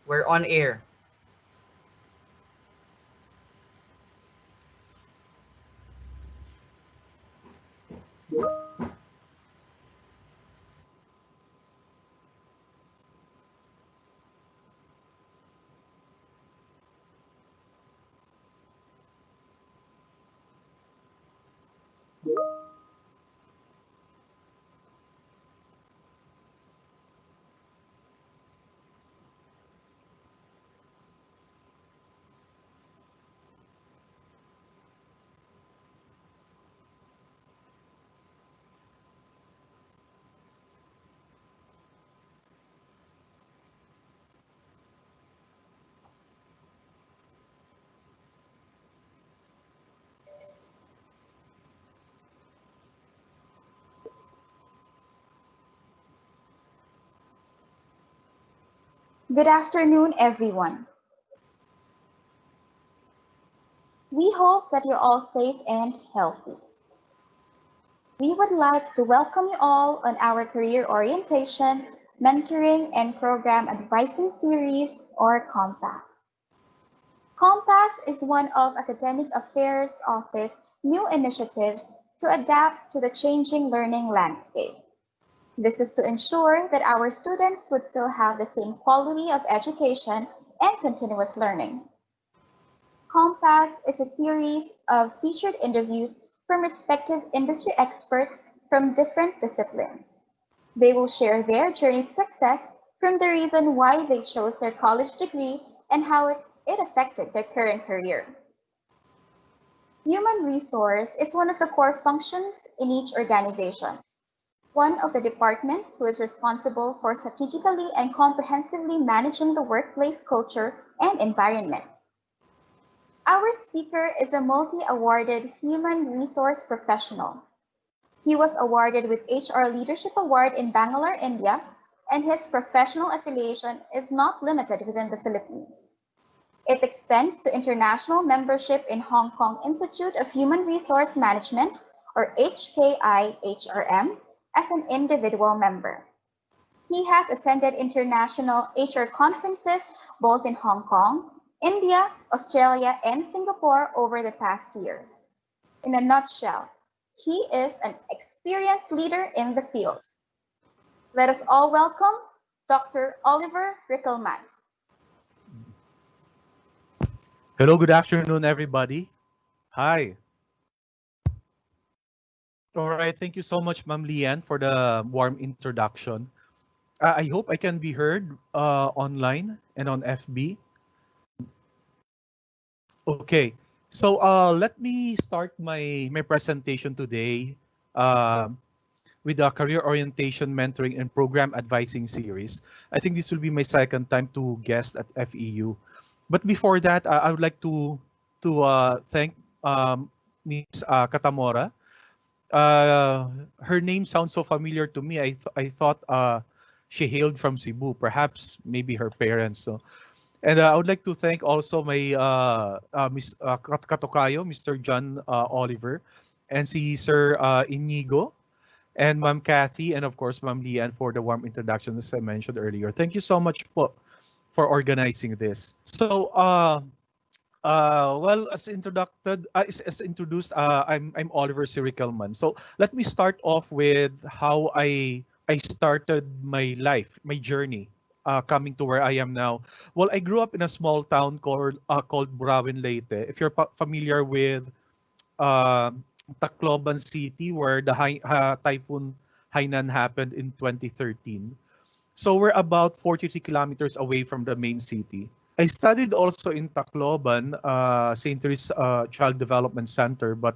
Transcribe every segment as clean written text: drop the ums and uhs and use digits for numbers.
We're on air. Good afternoon, everyone. We hope that you're all safe and healthy. We would like to welcome you all on our career orientation, mentoring, and program advising series, or COMPAS. COMPAS is one of Academic Affairs Office new initiatives to adapt to the changing learning landscape. This is to ensure that our students would still have the same quality of education and continuous learning. COMPAS is a series of featured interviews from respective industry experts from different disciplines. They will share their journey to success from the reason why they chose their college degree and how it affected their current career. Human resource is one of the core functions in each organization. One of the departments who is responsible for strategically and comprehensively managing the workplace culture and environment. Our speaker is a multi-awarded human resource professional. He was awarded with HR Leadership Award in Bangalore, India, and his professional affiliation is not limited within the Philippines. It extends to international membership in Hong Kong Institute of Human Resource Management, or HKIHRM, as an individual member. He has attended international HR conferences both in Hong Kong, India, Australia, and Singapore over the past years. In a nutshell, he is an experienced leader in the field. Let us all welcome Dr. Oliver Requilman. Hello, good afternoon, everybody. Hi. All right, thank you so much, Ma'am Lian, for the warm introduction. I hope I can be heard online and on FB. Okay, so let me start my presentation today uh, with the career orientation, mentoring, and program advising series. I think this will be my second time to guest at FEU. But before that, I would like to thank Ms. Katamora. Her name sounds so familiar to me. I thought she hailed from Cebu, perhaps maybe her parents. So, and I would like to thank also my Miss Katokayo, Mr. John Oliver, and si Sir Inigo, and Ma'am Kathy, and of course Ma'am Lian for the warm introduction as I mentioned earlier. Thank you so much po for organizing this. So, well, as introduced, I'm Oliver Sirikelman. So let me start off with how I started my life, my journey, coming to where I am now. Well, I grew up in a small town called Burawin, Leyte. If you're familiar with uh, Tacloban City, where the typhoon Hainan happened in 2013. So we're about 43 kilometers away from the main city. I studied also in Tacloban, St. Teresa's Child Development Center, but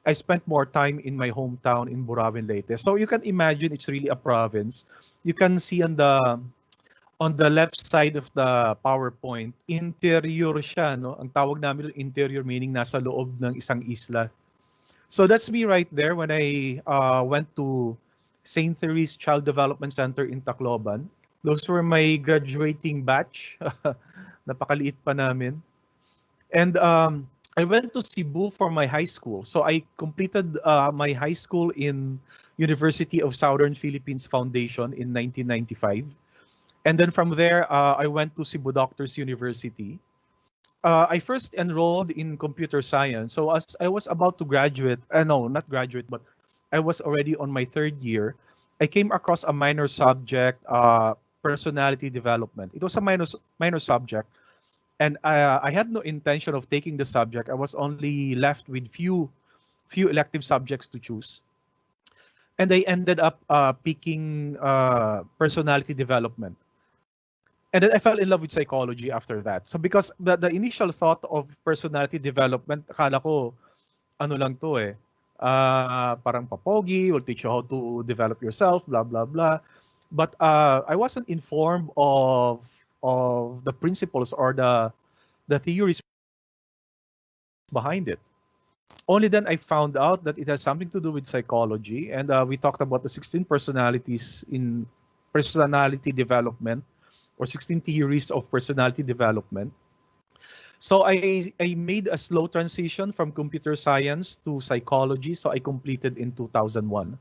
I spent more time in my hometown in Burawin, Leyte. So you can imagine it's really a province. You can see on the left side of the PowerPoint, interior siya, no? Ang tawag namin interior meaning nasa loob ng isang isla. So that's me right there when I went to St. Teresa's Child Development Center in Tacloban. Those were my graduating batch. Napakaliit pa namin. And I went to Cebu for my high school. So I completed my high school in University of Southern Philippines Foundation in 1995. And then from there, I went to Cebu Doctors University. I first enrolled in computer science. So as I was about to graduate, no, not graduate, but I was already on my third year. I came across a minor subject, personality development. It was a minor subject, and I had no intention of taking the subject. I was only left with few elective subjects to choose, and I ended up picking personality development. And then I fell in love with psychology after that. So because the initial thought of personality development, akala ko, ano lang to eh, parang papogi, will teach you how to develop yourself, blah, blah, blah. But I wasn't informed of the principles or the theories behind it. Only then I found out that it has something to do with psychology. And we talked about the 16 personalities in personality development, or 16 theories of personality development. So I made a slow transition from computer science to psychology. So I completed in 2001.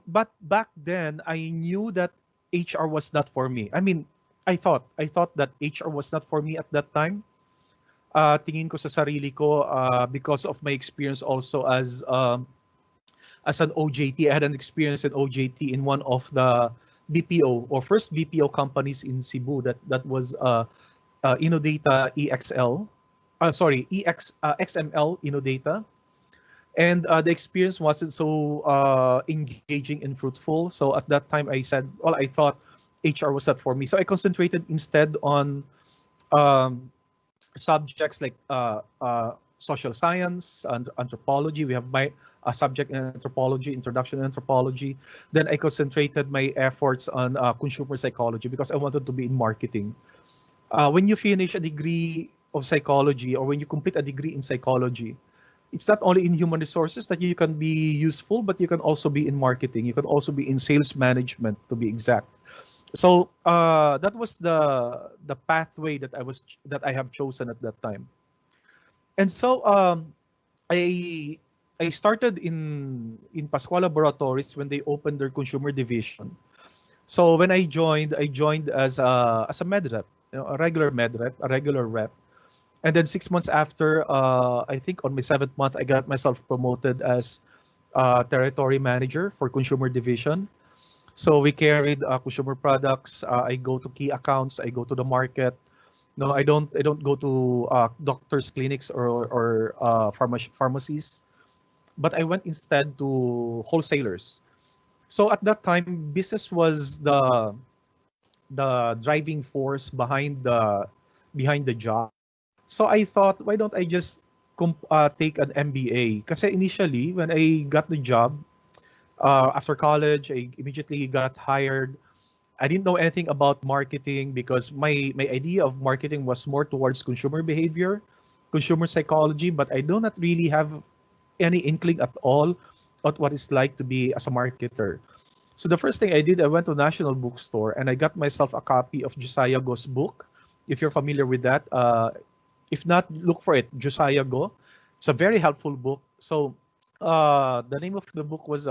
But back then, I knew that HR was not for me. I mean, I thought that HR was not for me at that time. Tingin ko sa sarili ko, because of my experience also as an OJT. I had an experience at OJT in one of the BPO or first BPO companies in Cebu. That was Innodata EXL. Sorry, XML Innodata. And the experience wasn't so engaging and fruitful. So at that time, I said, well, I thought HR was not for me. So I concentrated instead on um, subjects like social science and anthropology. We have my a subject in anthropology, introduction to anthropology. Then I concentrated my efforts on consumer psychology because I wanted to be in marketing. When you finish a degree of psychology or when you complete a degree in psychology, it's not only in human resources that you can be useful, but you can also be in marketing. You can also be in sales management, to be exact. So that was the pathway that I have chosen at that time. And so I I started in Pascual Laboratories when they opened their consumer division. So when I joined as a med rep, a regular med rep, a regular rep. And then 6 months after, I think on my seventh month, I got myself promoted as territory manager for consumer division. So we carried consumer products. I go to key accounts. I go to the market. No, I don't go to doctors' clinics or pharmacies. But I went instead to wholesalers. So at that time, business was the driving force behind the job. So I thought, why don't I just take an MBA? Because initially, when I got the job after college, I immediately got hired. I didn't know anything about marketing because my idea of marketing was more towards consumer behavior, consumer psychology, but I do not really have any inkling at all of what it's like to be as a marketer. So the first thing I did, I went to National Bookstore and I got myself a copy of Josiah Go's book. If you're familiar with that, if not, look for it, Josiah Go. It's a very helpful book. So the name of the book was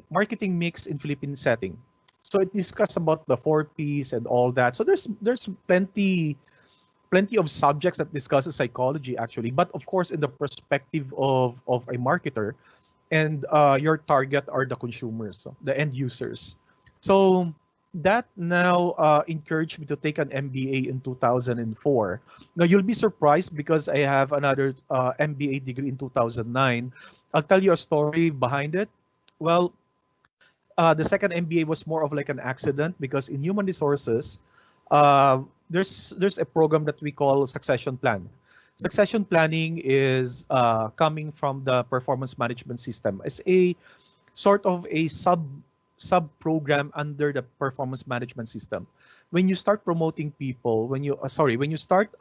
Marketing Mix in Philippine Setting. So it discussed about the 4Ps and all that. So there's plenty of subjects that discusses psychology actually, but of course in the perspective of a marketer, and your target are the consumers, so the end users. So that now encouraged me to take an MBA in 2004. Now you'll be surprised because I have another MBA degree in 2009. I'll tell you a story behind it. Well, the second MBA was more of like an accident because in human resources, uh, there's a program that we call succession plan. Succession planning is coming from the performance management system. It's a sort of a sub program under the performance management system. When you start promoting people, when you start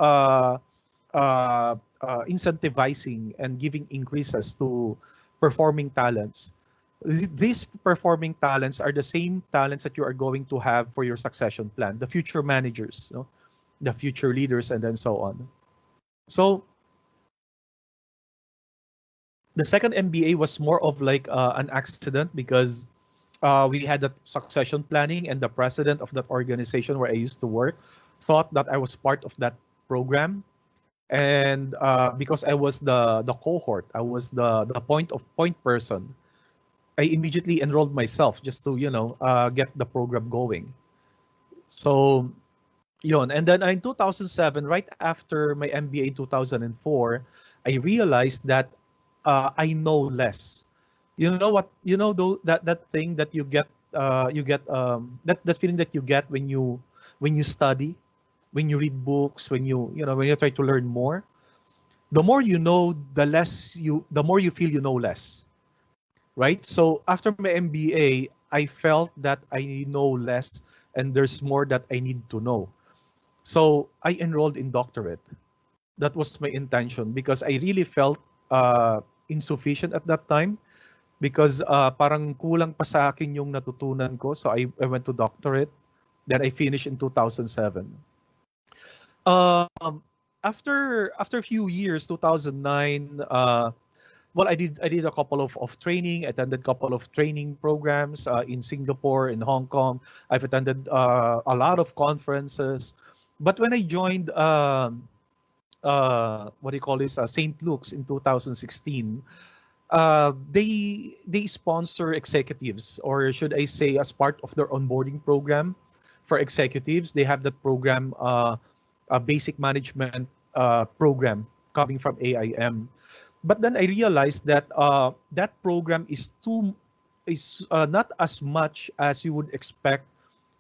incentivizing and giving increases to performing talents, these performing talents are the same talents that you are going to have for your succession plan, the future managers, no? The future leaders, and then so on. So the second MBA was more of like an accident because We had that succession planning, and the president of that organization where I used to work thought that I was part of that program. And because I was the cohort, I was the point person, I immediately enrolled myself just to get the program going. So yun. And then in 2007, right after my MBA in 2004, I realized that I know less. You know what? That thing that you get that feeling that you get when you study, when you read books, when you try to learn more. The more you know, the more you feel you know less, right? So after my MBA, I felt that I know less and there's more that I need to know. So I enrolled in doctorate. That was my intention because I really felt insufficient at that time because parang kulang pa sa akin yung natutunan ko. So I went to doctorate. Then I finished in 2007. Um, after a few years, 2009, well, I did a couple of training, attended a couple of training programs in Singapore, in Hong Kong. I've attended a lot of conferences. But when I joined what do you call this, St. Luke's in 2016, they sponsor executives, or should I say, as part of their onboarding program for executives, they have that program, a basic management program coming from AIM. But then I realized that that program is not as much as you would expect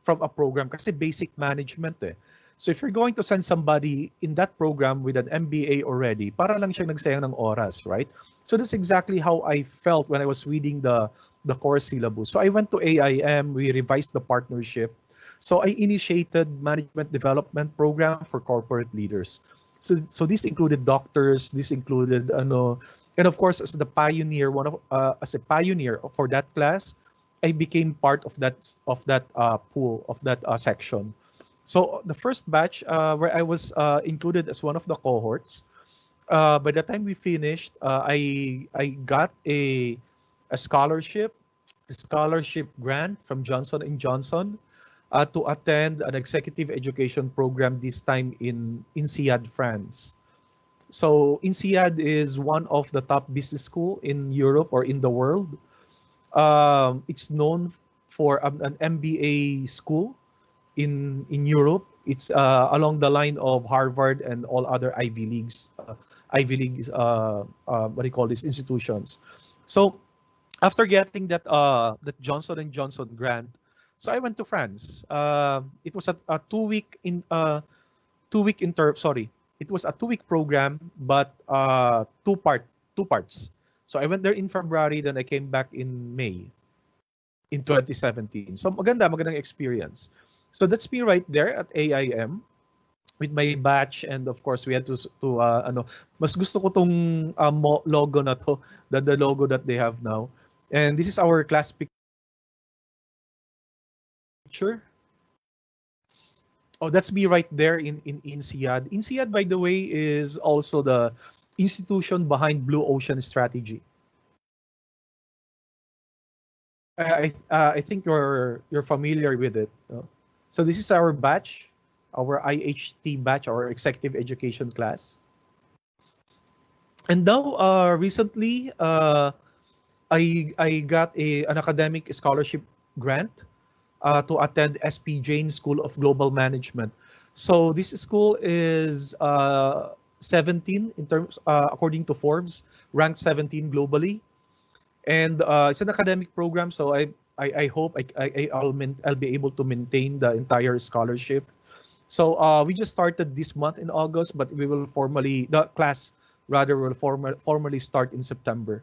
from a program kasi basic management eh. So if you're going to send somebody in that program with an MBA already, para lang siyang nagsayang ng oras, right? So that's exactly how I felt when I was reading the course syllabus. So I went to AIM, we revised the partnership. So I initiated management development program for corporate leaders. So this included doctors, this included and of course as the pioneer, as a pioneer for that class, I became part of that pool of that section. So the first batch where I was included as one of the cohorts, by the time we finished, I got a scholarship grant from Johnson and Johnson to attend an executive education program, this time in INSEAD, France. So INSEAD is one of the top business school in Europe or in the world. It's known for an MBA school in Europe. It's along the line of Harvard and all other Ivy Leagues, what do you call these institutions. So after getting that Johnson and Johnson grant, so I went to France. It was a 2 week in 2 week inter sorry, it was a 2 week program, but two parts. So I went there in February, then I came back in May in 2017. So magandang experience. So that's me right there at AIM with my batch, and of course we had to mas gusto ko tong logo na to, the logo that they have now. And this is our class picture. Oh, that's me right there in INSEAD. INSEAD, by the way, is also the institution behind Blue Ocean Strategy. I think you're familiar with it. So this is our batch, our IHT batch, our executive education class. And now, recently, I got an academic scholarship grant to attend SP Jain School of Global Management. So this school is 17 in terms, according to Forbes, ranked 17 globally, and it's an academic program. So I hope I'll be able to maintain the entire scholarship. So we just started this month in August, but the class rather will formally start in September.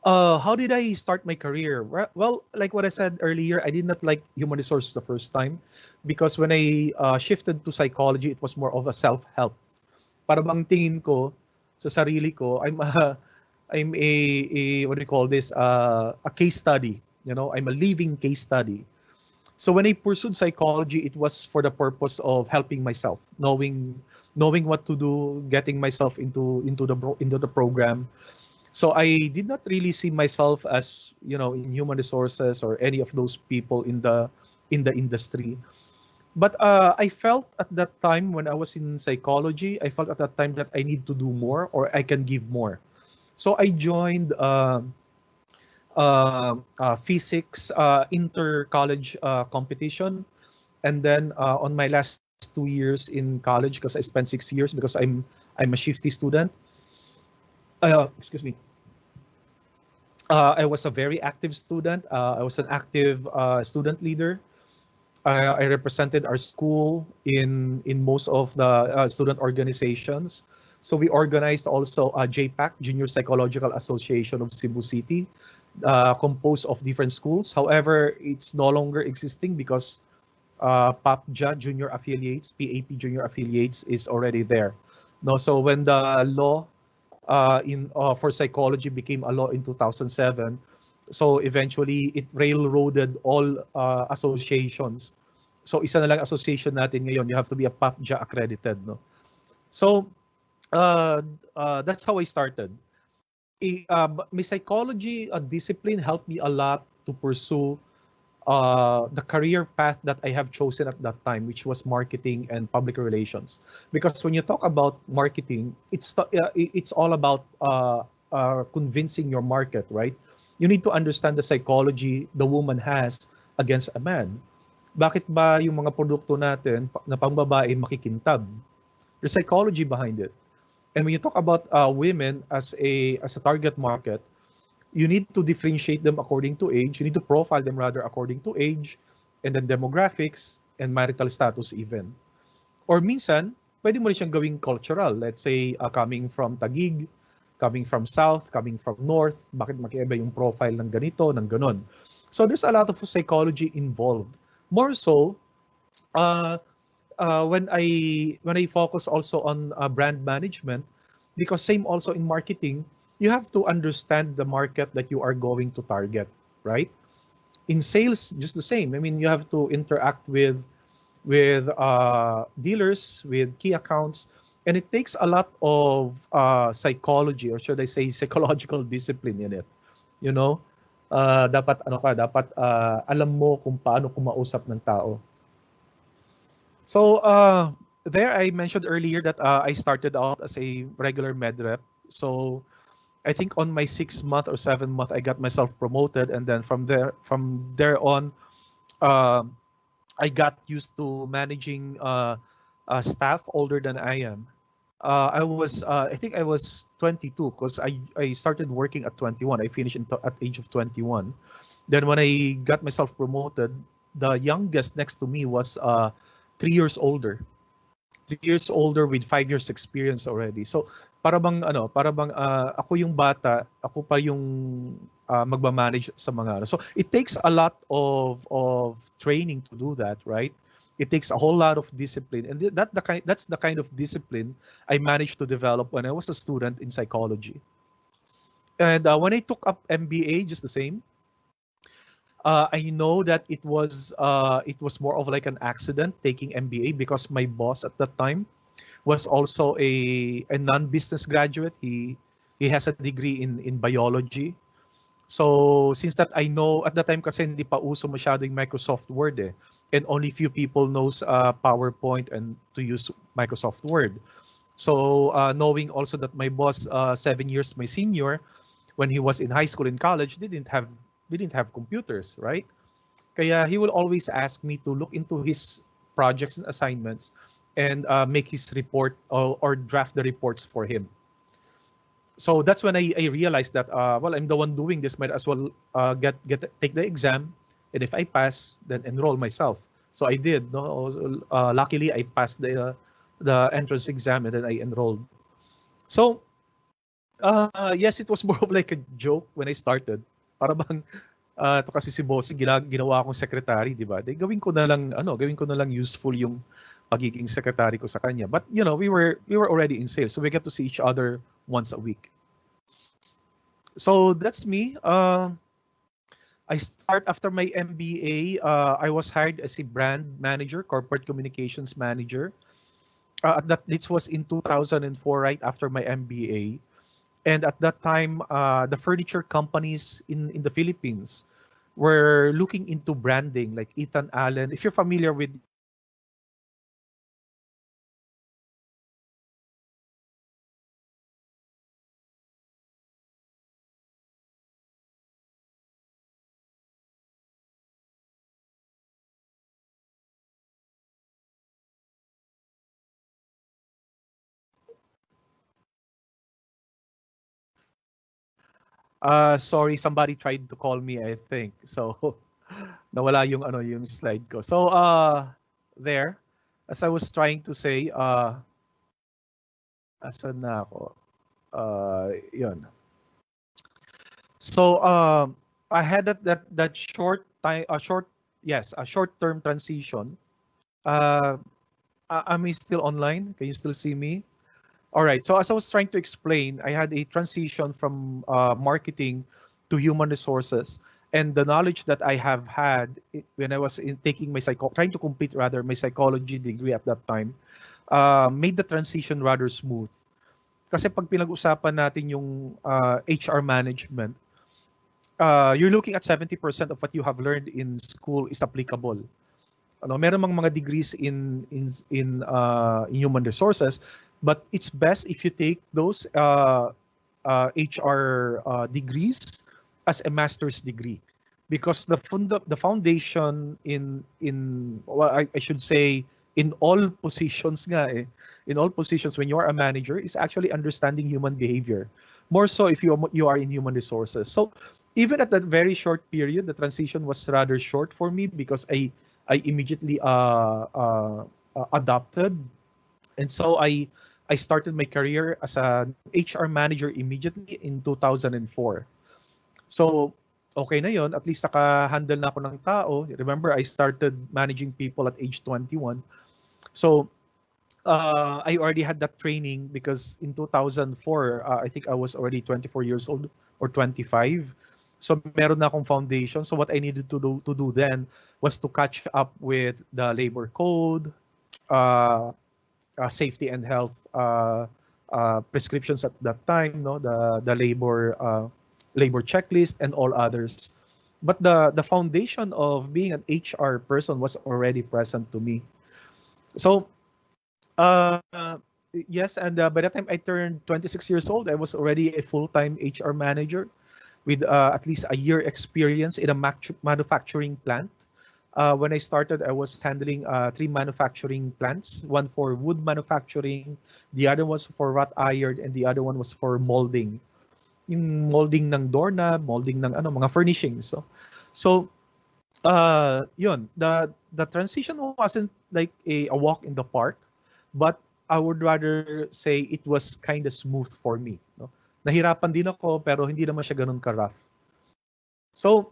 How did I start my career? Well, like what I said earlier, I did not like human resources the first time because when I shifted to psychology, it was more of a self-help. Para bang tingin ko sa sarili ko, I'm a what do you call this? A case study. I'm a living case study. So when I pursued psychology, it was for the purpose of helping myself, knowing what to do, getting myself into the program. So I did not really see myself as, in human resources or any of those people in the industry. But I felt at that time when I was in psychology, I felt at that time that I need to do more or I can give more. So I joined physics inter-college competition. And then on my last 2 years in college, because I spent 6 years because I'm a shifty student. Excuse me. I was a very active student. I was an active student leader. I represented our school in most of the student organizations. So we organized also JPAC, Junior Psychological Association of Cebu City, composed of different schools. However, it's no longer existing because PAPJA Junior Affiliates, PAP Junior Affiliates is already there. No, so when the law in for psychology became a law in 2007, so eventually it railroaded all associations. So isa na lang association natin ngayon, you have to be a PAPJA accredited, no? So that's how I started. My psychology discipline helped me a lot to pursue the career path that I have chosen at that time, which was marketing and public relations. Because when you talk about marketing, it's all about convincing your market, right? You need to understand the psychology the woman has against a man. Bakit ba yung mga produkto natin na pangbabae makikintab? There's psychology behind it. And when you talk about women as a target market, you need to differentiate them according to age. You need to profile them rather according to age, and then demographics and marital status even. Or minsan, pwede mo rin siyang gawing cultural. Let's say, coming from Taguig, coming from South, coming from North, bakit makiiba yung profile ng ganito, ng ganon. So there's a lot of psychology involved. More so, uh, when I focus also on brand management, because same also in marketing, you have to understand the market that you are going to target, right? In sales, just the same. I mean, you have to interact with dealers, with key accounts, and it takes a lot of psychology, or should I say, psychological discipline in it. You know, dapat alam mo kung paano kumausap ng tao. So there I mentioned earlier that I started out as a regular med rep. So I think on my 6th month or 7th month, I got myself promoted, and then from there on, uh, I got used to managing staff older than I am. I think I was 22 because I started working at 21. I finished at age of 21. Then when I got myself promoted, the youngest next to me was 3 years older. 3 years older with 5 years experience already. So para bang ako yung bata, ako pa yung magma-manage sa mga. So it takes a lot of training to do that, right? It takes a whole lot of discipline, and that's the kind of discipline I managed to develop when I was a student in psychology. And when I took up MBA, just the same. I know that it was more of like an accident taking MBA because my boss at that time was also a non-business graduate. He has a degree in biology. So since that I know at that time kasi hindi pa uso masyado yung Microsoft Word eh. And only few people knows PowerPoint and to use Microsoft Word. So knowing also that my boss 7 years my senior, when he was in high school and college, didn't have computers, right? Kaya he will always ask me to look into his projects and assignments and make his report or draft the reports for him. So that's when I realized that well, I'm the one doing this, might as well take the exam, and if I pass, then enroll myself. So I did. No, luckily I passed the entrance exam and then I enrolled. So yes, it was more of like a joke when I started. Para bang ito kasi si boss ginawa akong secretary, di ba? Gawin ko na lang useful yung pagiging secretary ko sa kanya. But we were already in sales, so we get to see each other once a week. So that's me. I start after my MBA. I was hired as a brand manager, corporate communications manager. This was in 2004, right after my MBA. And at that time, the furniture companies in the Philippines were looking into branding, like Ethan Allen. If you're familiar with Ethan Allen, sorry, somebody tried to call me, I think. So nawala yung ano yung slide ko. So there, as I was trying to say, asan na ako? Yun. So I had that short time, a short term transition. Uh, am I still online? Can you still see me? All right. So as I was trying to explain, I had a transition from marketing to human resources, and the knowledge that I have had when I was taking my trying to complete rather my psychology degree at that time, made the transition rather smooth. Kasi pag pinag-usapan natin yung HR management, you're looking at 70% of what you have learned in school is applicable. Ano, meron mang mga degrees in human resources, but it's best if you take those HR degrees as a master's degree, because the foundation in well, I should say in all positions nga in all positions when you are a manager is actually understanding human behavior, more so if you are in human resources. So even at that very short period, the transition was rather short for me because I immediately adopted, and so I started my career as an HR manager immediately in 2004. So okay na yon, at least naka-handle na ako ng tao. Remember, I started managing people at age 21. So I already had that training because in 2004, I think I was already 24 years old or 25. So meron na akong foundation. So what I needed to do then was to catch up with the labor code, uh, safety and health prescriptions at that time, no, the labor checklist and all others. But the foundation of being an HR person was already present to me. So uh, yes, and by the time I turned 26 years old, I was already a full-time HR manager with at least a year experience in a manufacturing plant. When I started, I was handling three manufacturing plants, one for wood manufacturing, the other was for wrought iron, and the other one was for molding. Yung molding ng doorknob, molding ng ano, mga furnishings. So yun, the transition wasn't like a walk in the park, but I would rather say it was kind of smooth for me. No? Nahirapan din ako, pero hindi naman siya ganun ka-rough. So,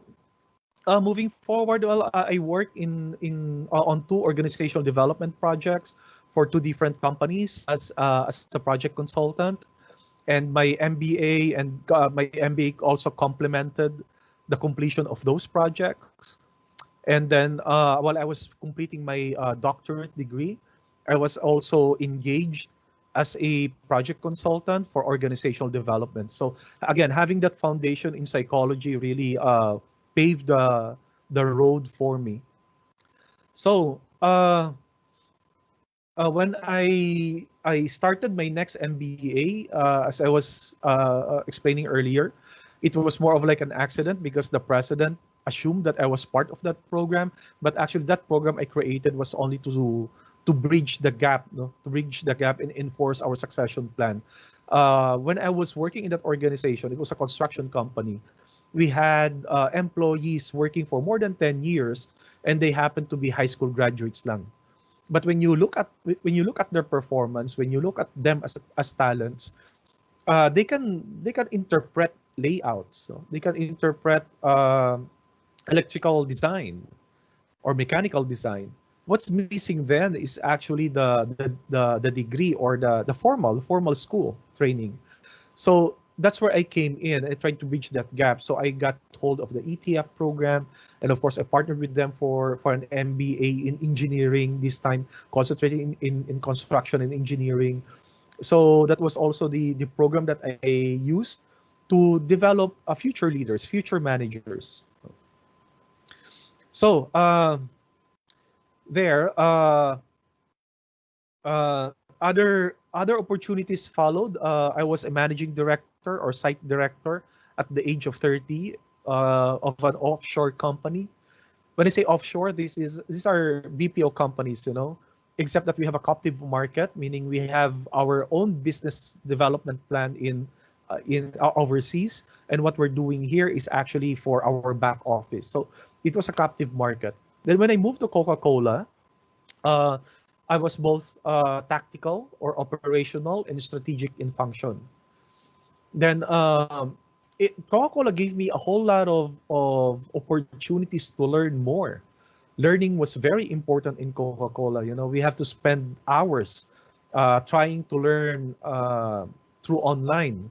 moving forward, well, I work on two organizational development projects for two different companies as a project consultant, and my MBA also complemented the completion of those projects. And then while I was completing my doctorate degree, I was also engaged as a project consultant for organizational development. So again, having that foundation in psychology really paved the road for me. So when I started my next MBA, as I was explaining earlier, it was more of like an accident because the president assumed that I was part of that program, but actually that program I created was only to bridge the gap, no? To bridge the gap and enforce our succession plan. When I was working in that organization, it was a construction company. We had employees working for more than 10 years, and they happened to be high school graduates lang. But when you look at their performance, when you look at them as talents, they can interpret layouts. So they can interpret electrical design or mechanical design. What's missing then is actually the degree or the formal school training. So that's where I came in. I tried to bridge that gap. So I got hold of the ETF program, and of course I partnered with them for an MBA in engineering, this time concentrating in construction and engineering. So that was also the program that I used to develop future leaders, future managers. So there, other opportunities followed. I was a managing director or site director at the age of 30 of an offshore company. When I say offshore, these are BPO companies, except that we have a captive market, meaning we have our own business development plan in overseas, and what we're doing here is actually for our back office. So it was a captive market. Then when I moved to Coca-Cola, uh, I was both tactical or operational and strategic in function. Then Coca-Cola gave me a whole lot of opportunities to learn more. Learning was very important in Coca-Cola. We have to spend hours trying to learn through online.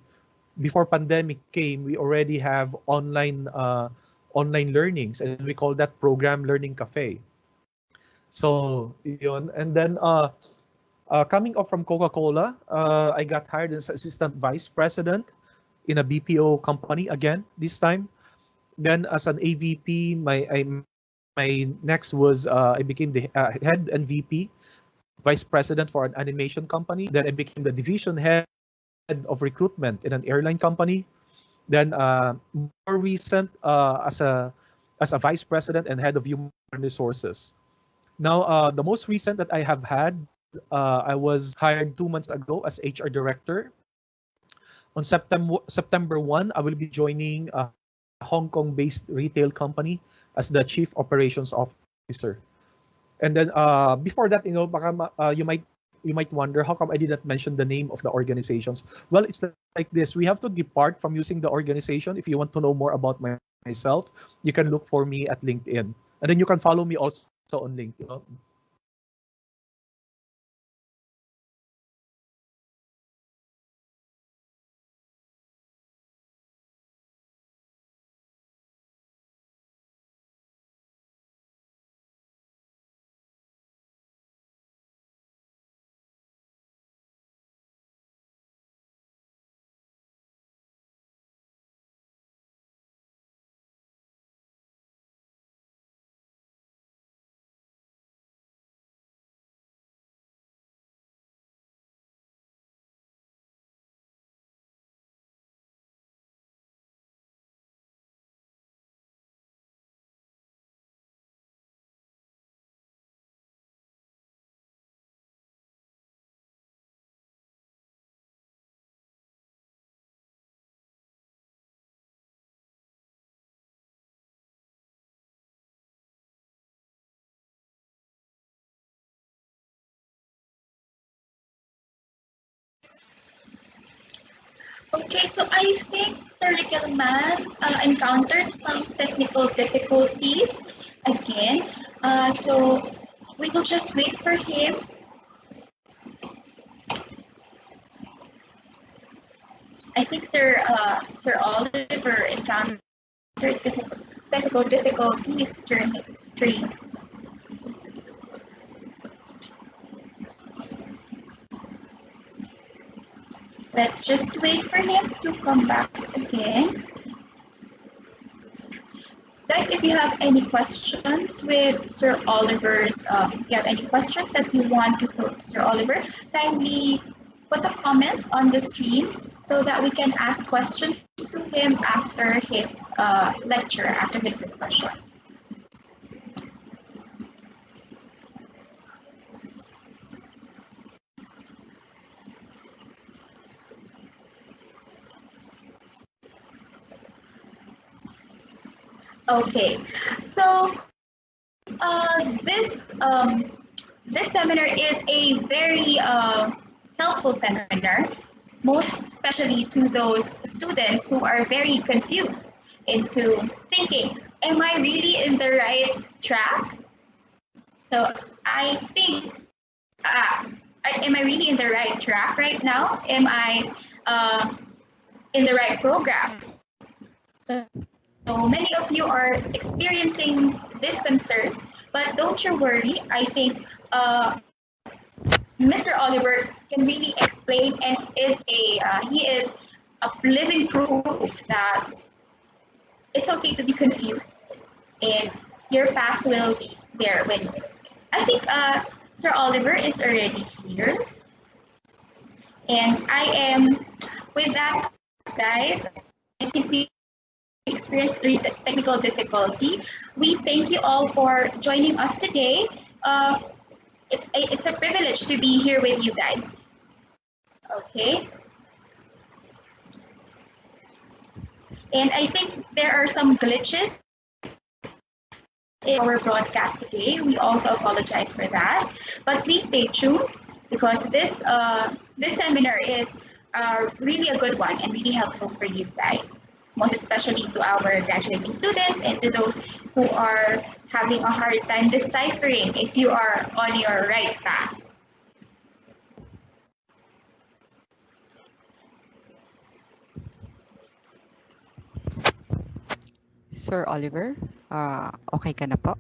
Before pandemic came, we already have online learnings, and we call that program Learning Cafe. So yun. And then coming off from Coca-Cola, I got hired as assistant vice president in a BPO company again this time. Then as an AVP, my next was I became the head and VP, vice president for an animation company. Then I became the division head of recruitment in an airline company. Then more recent as a vice president and head of human resources. Now, the most recent that I have had, I was hired 2 months ago as HR director. On September 1, I will be joining a Hong Kong-based retail company as the chief operations officer. And then before that, you might wonder how come I did not mention the name of the organizations. Well, it's like this. We have to depart from using the organization. If you want to know more about myself, you can look for me at LinkedIn, and then you can follow me also on LinkedIn. Okay, so I think Sir Requilman encountered some technical difficulties again. So we will just wait for him. I think Sir Oliver encountered technical difficulties during his stream. Let's just wait for him to come back again. Guys, if you have any questions with Sir Oliver's, if you have any questions that you want to throw to Sir Oliver, kindly put a comment on the stream so that we can ask questions to him after his lecture, after his discussion. Okay, so this seminar is a very helpful seminar, most especially to those students who are very confused into thinking, am I really in the right track? So I think, am I really in the right track right now? Am I in the right program? So So many of you are experiencing these concerns, but don't you worry. I think Mr. Oliver can really explain and is he is a living proof that it's okay to be confused and your path will be there when I think Sir Oliver is already here and I am with that guys I think we experienced technical difficulty. We thank you all for joining us today. It's a privilege to be here with you guys. Okay. And I think there are some glitches in our broadcast today. We also apologize for that. But please stay tuned because this seminar is really a good one and really helpful for you guys, most especially to our graduating students and to those who are having a hard time deciphering if you are on your right path. Sir Oliver, okay ka na po?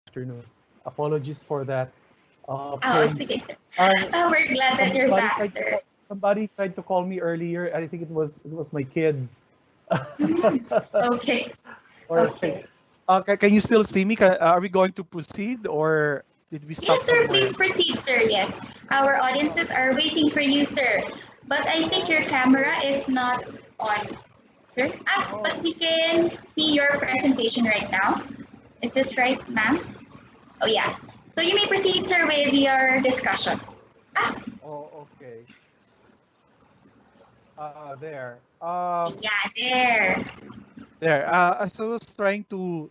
Afternoon. Apologies for that. Oh, Okay. sige, sir. Uh, We're glad that you're somebody back, tried to sir. somebody tried to call me earlier. I think it was my kids. Okay. All right. Okay. Can you still see me? Are we going to proceed or did we stop Yes, sir. somewhere? Please proceed, sir. Yes. Our audiences are waiting for you, sir. But I think your camera is not on, sir. But we can see your presentation right now. Is this right, ma'am? Oh, yeah. So you may proceed, sir, with your discussion. Ah, Oh, okay. There. yeah, there. There. As I was trying to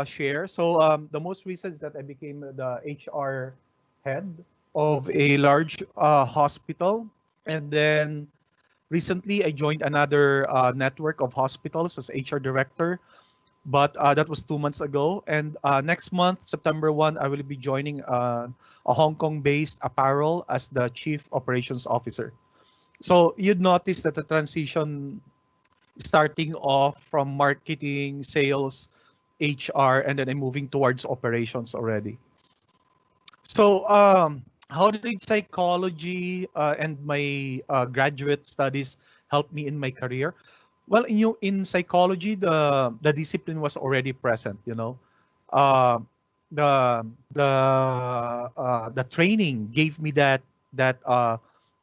share, so the most recent is that I became the HR head of a large hospital, and then recently I joined another network of hospitals as HR director. But that was 2 months ago, and next month, September 1, I will be joining a Hong Kong-based apparel as the chief operations officer. So you'd notice that the transition starting off from marketing, sales, HR, and then I'm moving towards operations already. So, how did psychology and my graduate studies help me in my career? Well, in psychology, the discipline was already present. Uh, the training gave me that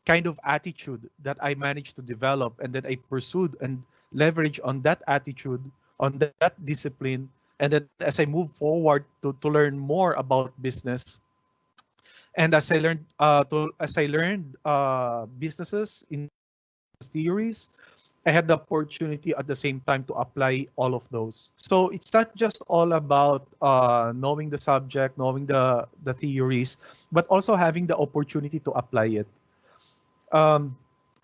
kind of attitude that I managed to develop, and then I pursued and leverage on that attitude, on that discipline, and then as I move forward to learn more about business, and as I learned businesses in theories, I had the opportunity at the same time to apply all of those. So it's not just all about knowing the subject, knowing the theories, but also having the opportunity to apply it. Um,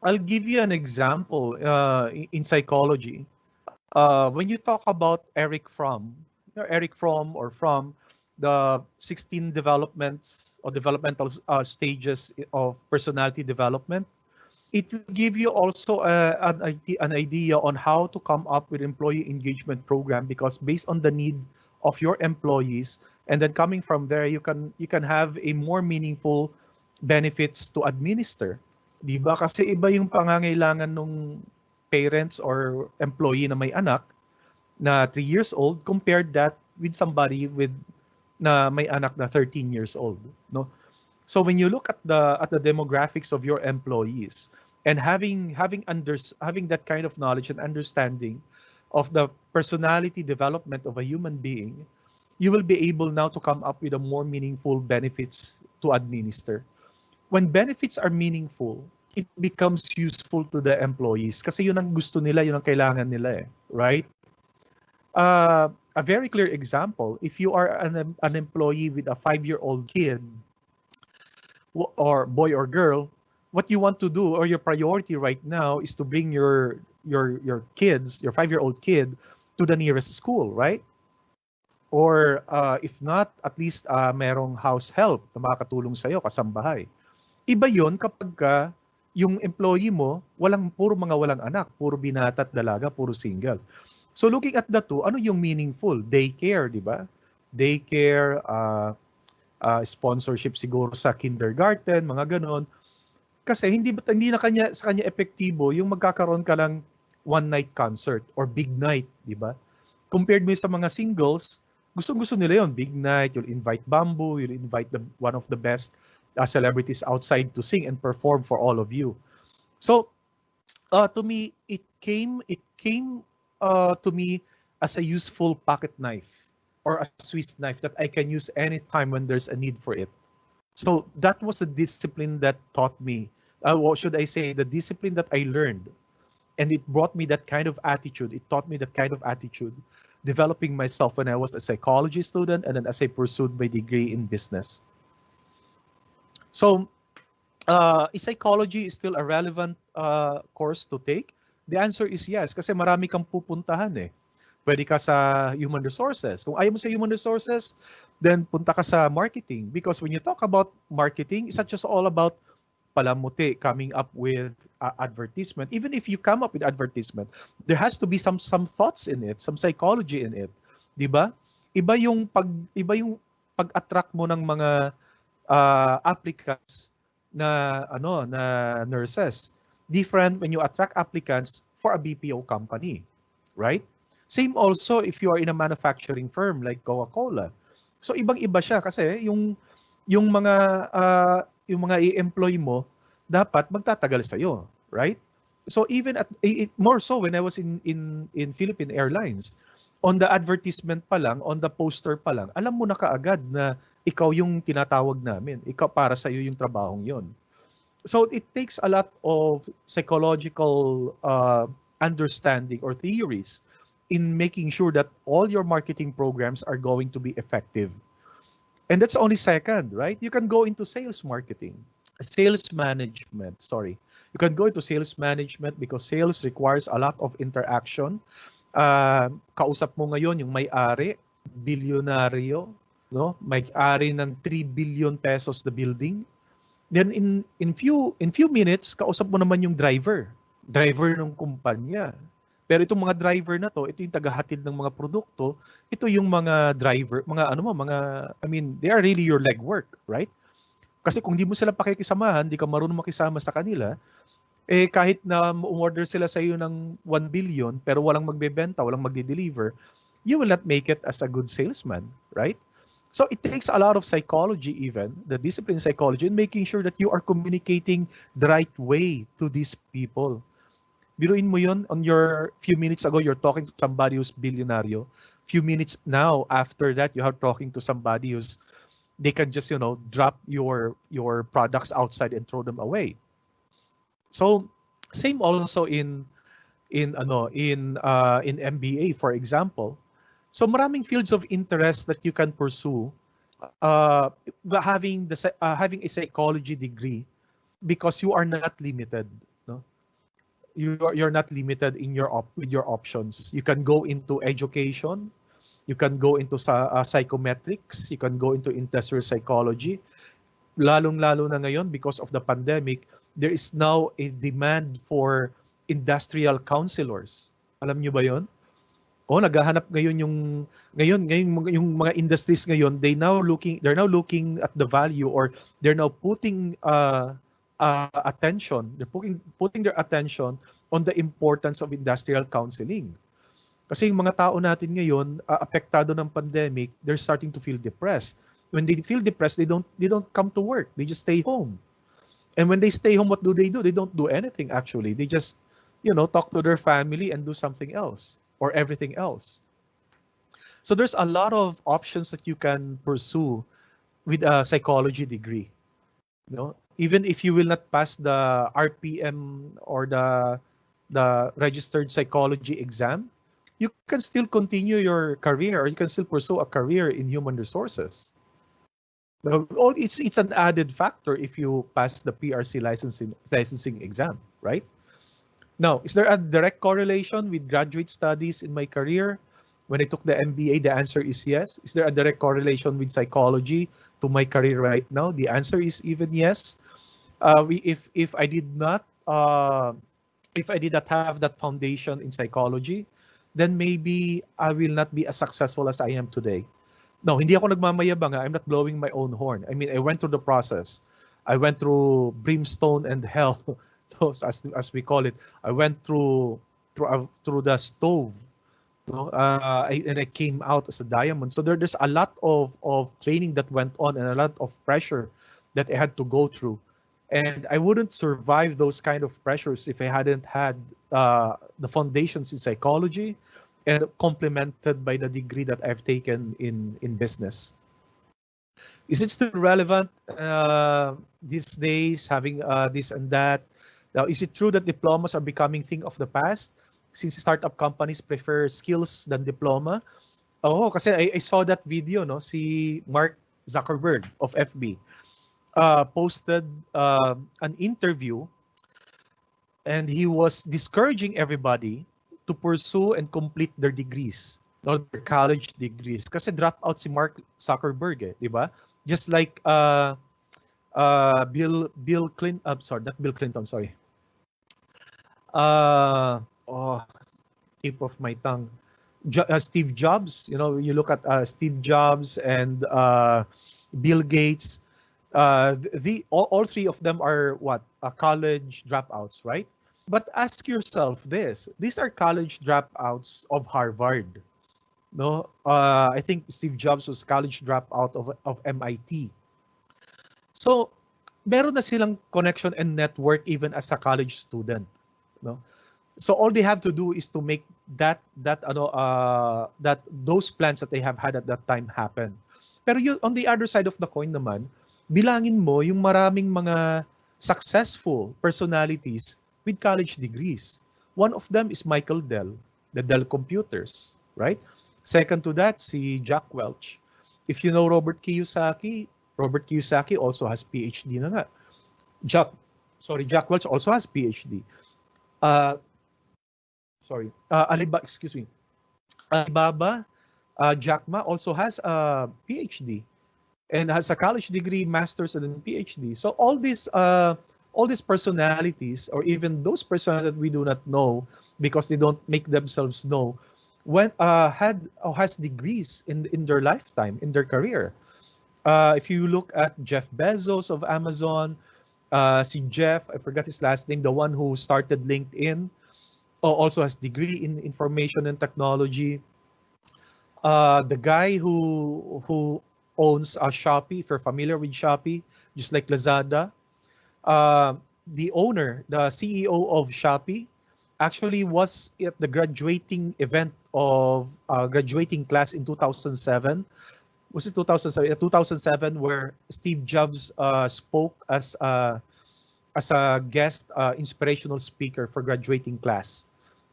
I'll give you an example in psychology. When you talk about Eric Fromm or Fromm, the 16 developments or developmental stages of personality development, it will give you also an idea on how to come up with employee engagement program, because based on the need of your employees, and then coming from there, you can have a more meaningful benefits to administer. Di ba? Kasi iba yung pangangailangan ng parents or employee na may anak na 3 years old compared that with somebody with na may anak na 13 years old, no? So when you look at the demographics of your employees, and having that kind of knowledge and understanding of the personality development of a human being, you will be able now to come up with a more meaningful benefits to administer. When benefits are meaningful, it becomes useful to the employees kasi yun ang gusto nila, yun ang kailangan nila eh, right? A very clear example, if you are an employee with a 5-year-old kid or boy or girl, what you want to do or your priority right now is to bring your kids, your 5-year-old kid to the nearest school, right? Or if not, at least merong house help na makakatulong sa'yo, kasambahay. Iba yon kapag yung employee mo, puro mga walang anak, puro binata at dalaga, puro single. So looking at the two, ano yung meaningful? Daycare, di ba? Daycare, sponsorship siguro sa kindergarten, mga ganon. Kasi hindi na sa kanya epektibo yung magkakaroon ka lang one night concert or big night, di ba? Compared mo sa mga singles, gusto nila yon, big night, you'll invite Bamboo, you'll invite one of the best celebrities outside to sing and perform for all of you. So to me, it came to me as a useful pocket knife or a Swiss knife that I can use anytime when there's a need for it. So that was the discipline that taught me, what should I say, the discipline that I learned. And it brought me that kind of attitude. It taught me that kind of attitude, developing myself when I was a psychology student and then as I pursued my degree in business. So, is psychology still a relevant course to take? The answer is yes, kasi marami kang pupuntahan eh. Pwede ka sa human resources. Kung ayaw mo sa human resources, then punta ka sa marketing. Because when you talk about marketing, it's not just all about palamuti, coming up with advertisement. Even if you come up with advertisement, there has to be some thoughts in it, some psychology in it. Di ba? Iba yung pag-attract mo ng mga applicants na nurses. Different when you attract applicants for a BPO company, right? Same also if you are in a manufacturing firm like Coca-Cola. So ibang-iba siya kasi yung mga i-employ mo dapat magtatagal sa iyo, right? So even more so when I was in Philippine Airlines, on the advertisement pa lang, on the poster pa lang, alam mo na kaagad na ikaw yung tinatawag namin. Ikaw, para sa iyo yung trabahong yon. So it takes a lot of psychological understanding or theories in making sure that all your marketing programs are going to be effective. And that's only second, right? You can go into sales marketing, sales management, sorry. You can go into sales management because sales requires a lot of interaction. Kausap mo ngayon yung may-ari, bilyonaryo, no? May-ari ng 3 billion pesos the building. Then in few minutes, kausap mo naman yung driver ng kumpanya. Pero itong mga driver na to, ito yung tagahatid ng mga produkto, ito yung mga driver, they are really your legwork, right? Kasi kung di mo sila pakikisamahan, di ka marunong makisama sa kanila, kahit na umorder sila sa iyo ng 1 billion, pero walang magbebenta, walang magde-deliver, you will not make it as a good salesman, right? So it takes a lot of psychology even, the discipline psychology, in making sure that you are communicating the right way to these people. Biruin mo yun, on your few minutes ago, you're talking to somebody who's billionaire. Few minutes now, after that, you are talking to somebody who's, they can just, drop your products outside and throw them away. So, same also in MBA, for example. So, maraming fields of interest that you can pursue having a psychology degree because you are not limited. You're not limited with your options. You can go into education, you can go into psychometrics, you can go into industrial psychology. Lalong-lalo na ngayon because of the pandemic, there is now a demand for industrial counselors. Alam niyo ba 'yon? Naghahanap ngayon yung mga industries ngayon, they're now looking at the value, or they're now putting attention. They're putting their attention on the importance of industrial counseling. Kasi yung mga tao natin ngayon, apektado ng pandemic, they're starting to feel depressed. When they feel depressed, they don't come to work. They just stay home. And when they stay home, what do? They don't do anything actually. They just, talk to their family and do something else or everything else. So there's a lot of options that you can pursue with a psychology degree. Even if you will not pass the RPM or the registered psychology exam, you can still continue your career, or you can still pursue a career in human resources. It's an added factor if you pass the PRC licensing exam, right? Now, is there a direct correlation with graduate studies in my career? When I took the MBA, the answer is yes. Is there a direct correlation with psychology to my career right now? The answer is even yes. If I did not have that foundation in psychology, then maybe I will not be as successful as I am today. No, hindi ako nagmamayabang. I'm not blowing my own horn. I mean, I went through the process. I went through brimstone and hell, as we call it. I went through the stove, and I came out as a diamond. So there's a lot of training that went on, and a lot of pressure that I had to go through. And I wouldn't survive those kind of pressures if I hadn't had the foundations in psychology, and complemented by the degree that I've taken in business. Is it still relevant these days, having this and that? Now, is it true that diplomas are becoming thing of the past, since startup companies prefer skills than diploma? Oh, kasi I saw that video, no? Si Mark Zuckerberg of FB posted an interview, and he was discouraging everybody to pursue and complete their degrees, or their college degrees. Kasi drop out si Mark Zuckerberg, di ba? Just like Bill Clinton, not Bill Clinton, sorry. Tip of my tongue. Steve Jobs, you look at Steve Jobs and Bill Gates. All three of them are what? College dropouts, right? But ask yourself this: these are college dropouts of Harvard. No, I think Steve Jobs was college dropout of MIT. So, meron na silang connection and network even as a college student. No, so all they have to do is to make that those plans that they have had at that time happen. Pero on the other side of the coin naman, bilangin mo yung maraming mga successful personalities with college degrees. One of them is Michael Dell, the Dell Computers, right? Second to that, si Jack Welch. If you know Robert Kiyosaki also has PhD na nga. Jack Welch also has PhD. Alibaba, Jack Ma also has a PhD and has a college degree, master's, and then PhD. So all these personalities, or even those personalities that we do not know because they don't make themselves know, has degrees in their lifetime, in their career. If you look at Jeff Bezos of Amazon, si Jeff, I forgot his last name, the one who started LinkedIn, also has degree in information and technology. The guy who owns Shopee, if you're familiar with Shopee, just like Lazada, the CEO of Shopee, actually was at the graduating event of graduating class in 2007. Was it 2007? 2007, where Steve Jobs spoke as a guest inspirational speaker for graduating class.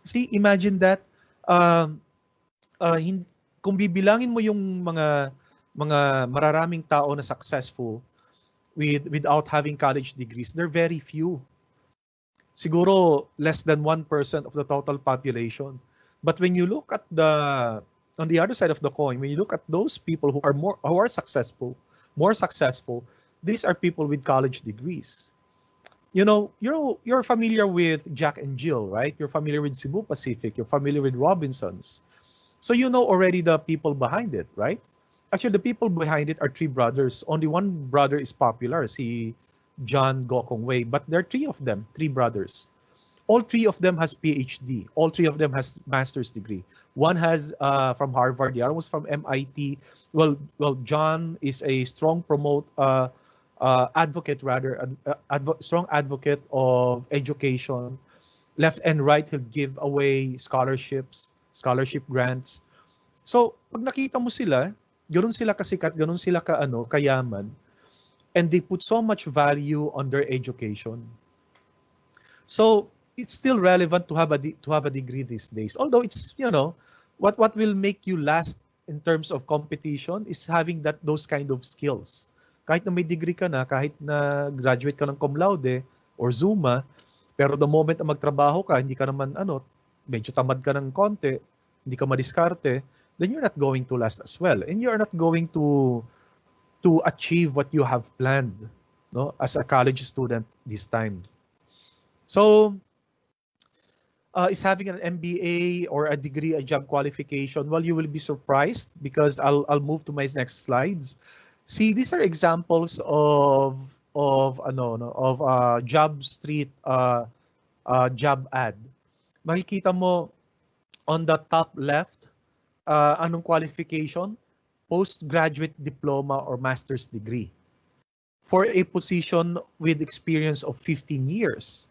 See, imagine that. Kung bibilangin mo yung mga mararaming tao na successful without having college degrees, they're very few. Siguro less than 1% of the total population. But when you look at on the other side of the coin, when you look at those people who are successful, more successful, these are people with college degrees. You're familiar with Jack and Jill, right? You're familiar with Cebu Pacific. You're familiar with Robinsons. So you know already the people behind it, right? Actually, the people behind it are three brothers. Only one brother is popular, si John Gokong Wei. But there are three brothers. All three of them has PhD. All three of them has master's degree. One has from Harvard. The other was from MIT. Well, John is a strong advocate, strong advocate of education. Left and right, he'll give away scholarship grants. So, pag nakita mo sila, ganoon sila kasikat, ganoon sila kayaman, and they put so much value on their education. So, it's still relevant to have a degree these days. Although it's, what will make you last in terms of competition is having those kind of skills. Kahit na may degree ka na, kahit na graduate ka ng cum laude or Zuma, pero the moment na magtrabaho ka, hindi ka naman medyo tamad ka ng konti, hindi ka madiskarte, then you're not going to last as well. And you're not going to achieve what you have planned, no, as a college student this time. So, is having an MBA or a degree, a job qualification? Well, you will be surprised because I'll move to my next slides. See, these are examples of job street job ad. Makikita mo on the top left, anong qualification? Postgraduate diploma or master's degree for a position with experience of 15 years.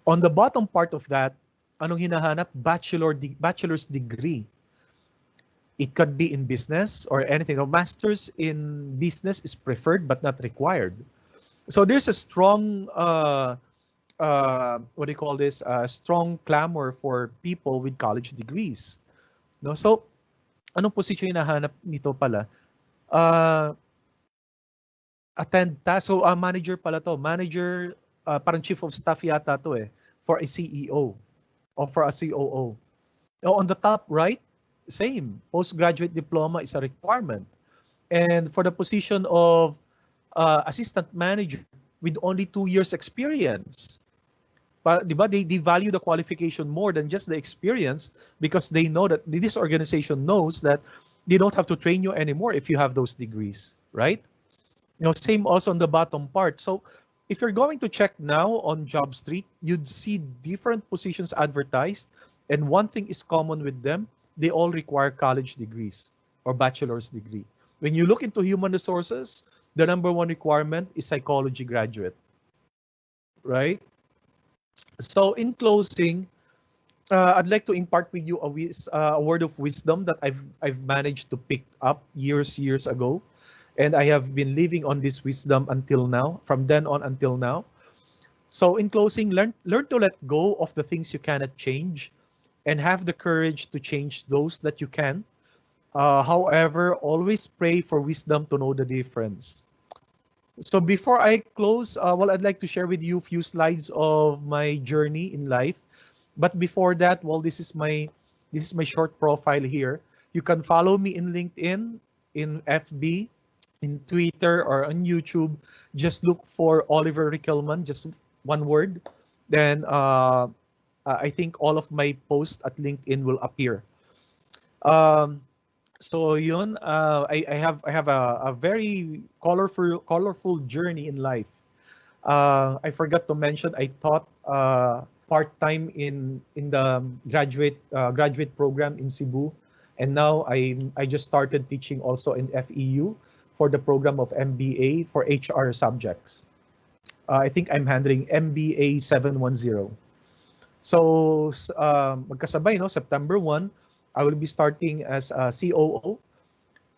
On the bottom part of that, anong hinahanap? Bachelor's degree. It could be in business or anything. So master's in business is preferred but not required. So there's a strong, what do you call this? Strong clamor for people with college degrees. No, so anong position hinahanap nito pala? Attend task. So manager pala to. Manager, parang chief of staff yata to for a CEO or for a COO. Now, on the top right, same. Postgraduate diploma is a requirement. And for the position of assistant manager with only 2 years experience, diba, they value the qualification more than just the experience because they know that this organization knows that they don't have to train you anymore if you have those degrees, right? Same also on the bottom part. So if you're going to check now on JobStreet, you'd see different positions advertised. And one thing is common with them. They all require college degrees or bachelor's degree. When you look into human resources, the number one requirement is psychology graduate, right? So in closing, I'd like to impart with you a word of wisdom that I've managed to pick up years ago. And I have been living on this wisdom until now, from then on until now. So in closing, learn to let go of the things you cannot change and have the courage to change those that you can. However, always pray for wisdom to know the difference. So before I close, well, I'd like to share with you a few slides of my journey in life. But before that, well, this is my short profile here. You can follow me in LinkedIn, in FB, in Twitter, or on YouTube. Just look for Oliver Requilman, just one word. Then I think all of my posts at LinkedIn will appear. So yun, I have a very colorful journey in life. I forgot to mention I taught part-time in the graduate program in Cebu, and now I just started teaching also in FEU for the program of MBA for HR subjects. I think I'm handling MBA 710. So magkasabay, September 1, I will be starting as a COO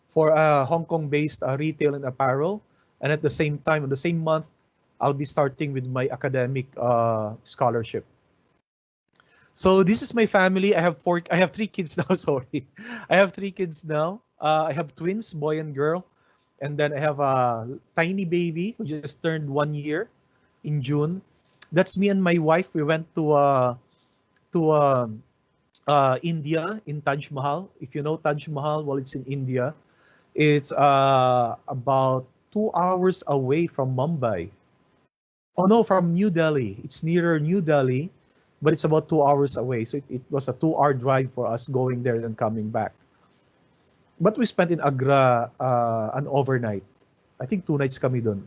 for a Hong Kong-based retail and apparel. And at the same time, in the same month, I'll be starting with my academic scholarship. So this is my family. I have 3 kids now, sorry. I have 3 kids now. I have twins, boy and girl. And then I have a tiny baby who just turned 1 year in June. That's me and my wife. We went to India in Taj Mahal. If you know Taj Mahal, well, it's in India. It's about 2 hours away from Mumbai. Oh no, from New Delhi. It's nearer New Delhi, but it's about 2 hours away. So it was a 2-hour drive for us going there and coming back. But we spent in Agra an overnight. I think 2 nights kami dun.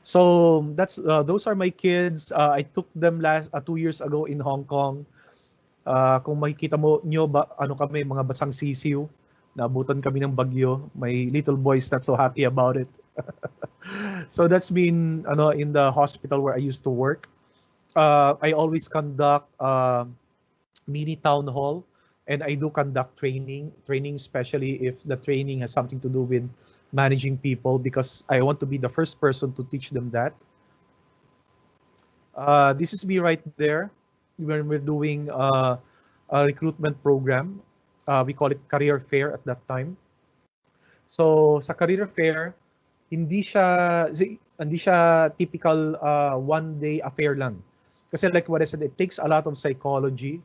So that's those are my kids. I took them 2 years ago in Hong Kong. Kung makikita nyo ba, kami, mga basang sisiw. Naabutan kami ng bagyo. My little boy is not so happy about it. So that's me in the hospital where I used to work. I always conduct mini town hall and I do conduct training especially if the training has something to do with managing people, because I want to be the first person to teach them that. This is me right there when we're doing a recruitment program. We call it career fair at that time. So sa career fair, hindi siya typical one day affair lang. Kasi like what I said, it takes a lot of psychology.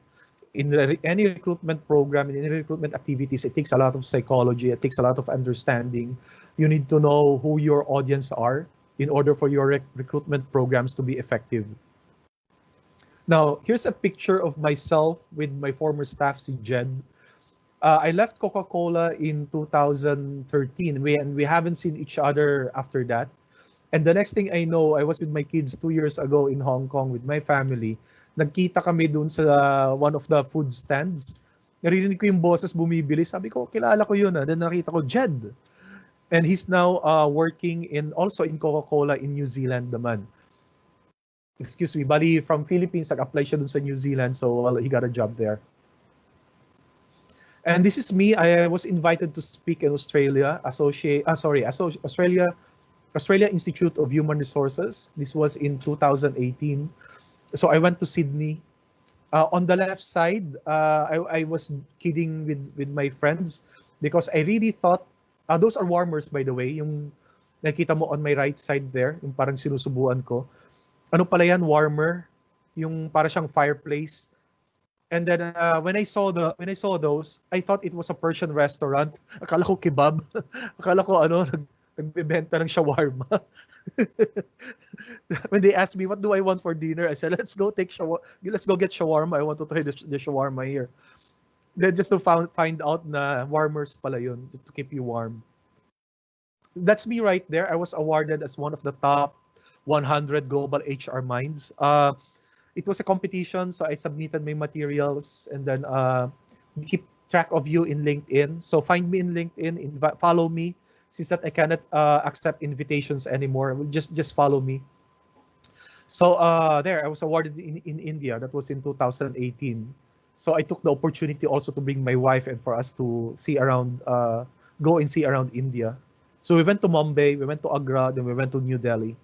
In any recruitment program, in any recruitment activities, it takes a lot of psychology, it takes a lot of understanding. You need to know who your audience are in order for your recruitment programs to be effective. Now, here's a picture of myself with my former staff, si Jed. I left Coca-Cola in 2013, and we haven't seen each other after that. And the next thing I know, I was with my kids 2 years ago in Hong Kong with my family. Nagkita kami dun sa one of the food stands. Narinig ko yung boses bumibili. Sabi ko, kilala ko yun. Then nakita ko, Jed. And he's now working also in Coca-Cola in New Zealand naman. Excuse me, bali from Philippines, nag-apply siya dun sa New Zealand. So well, he got a job there. And this is me. I was invited to speak in Australia, Australia Institute of Human Resources. This was in 2018. So I went to Sydney. On the left side, I was kidding with my friends because I really thought, those are warmers by the way, yung nakita mo on my right side there, yung parang sinusubuan ko. Ano pala yan, warmer, yung para siyang fireplace. And then when I saw those, I thought it was a Persian restaurant. Akala ko kebab. Akala ko nagbebenta ng shawarma. When they asked me what do I want for dinner, I said let's go get shawarma. I want to try the shawarma here. Then just to find out na warmers pala yun, just to keep you warm. That's me right there. I was awarded as one of the top 100 global HR minds. It was a competition, so I submitted my materials, and then keep track of you in LinkedIn. So find me in LinkedIn, follow me. Since that I cannot accept invitations anymore, just follow me. So there, I was awarded in India. That was in 2018. So I took the opportunity also to bring my wife and for us to go and see around India. So we went to Mumbai, we went to Agra, then we went to New Delhi.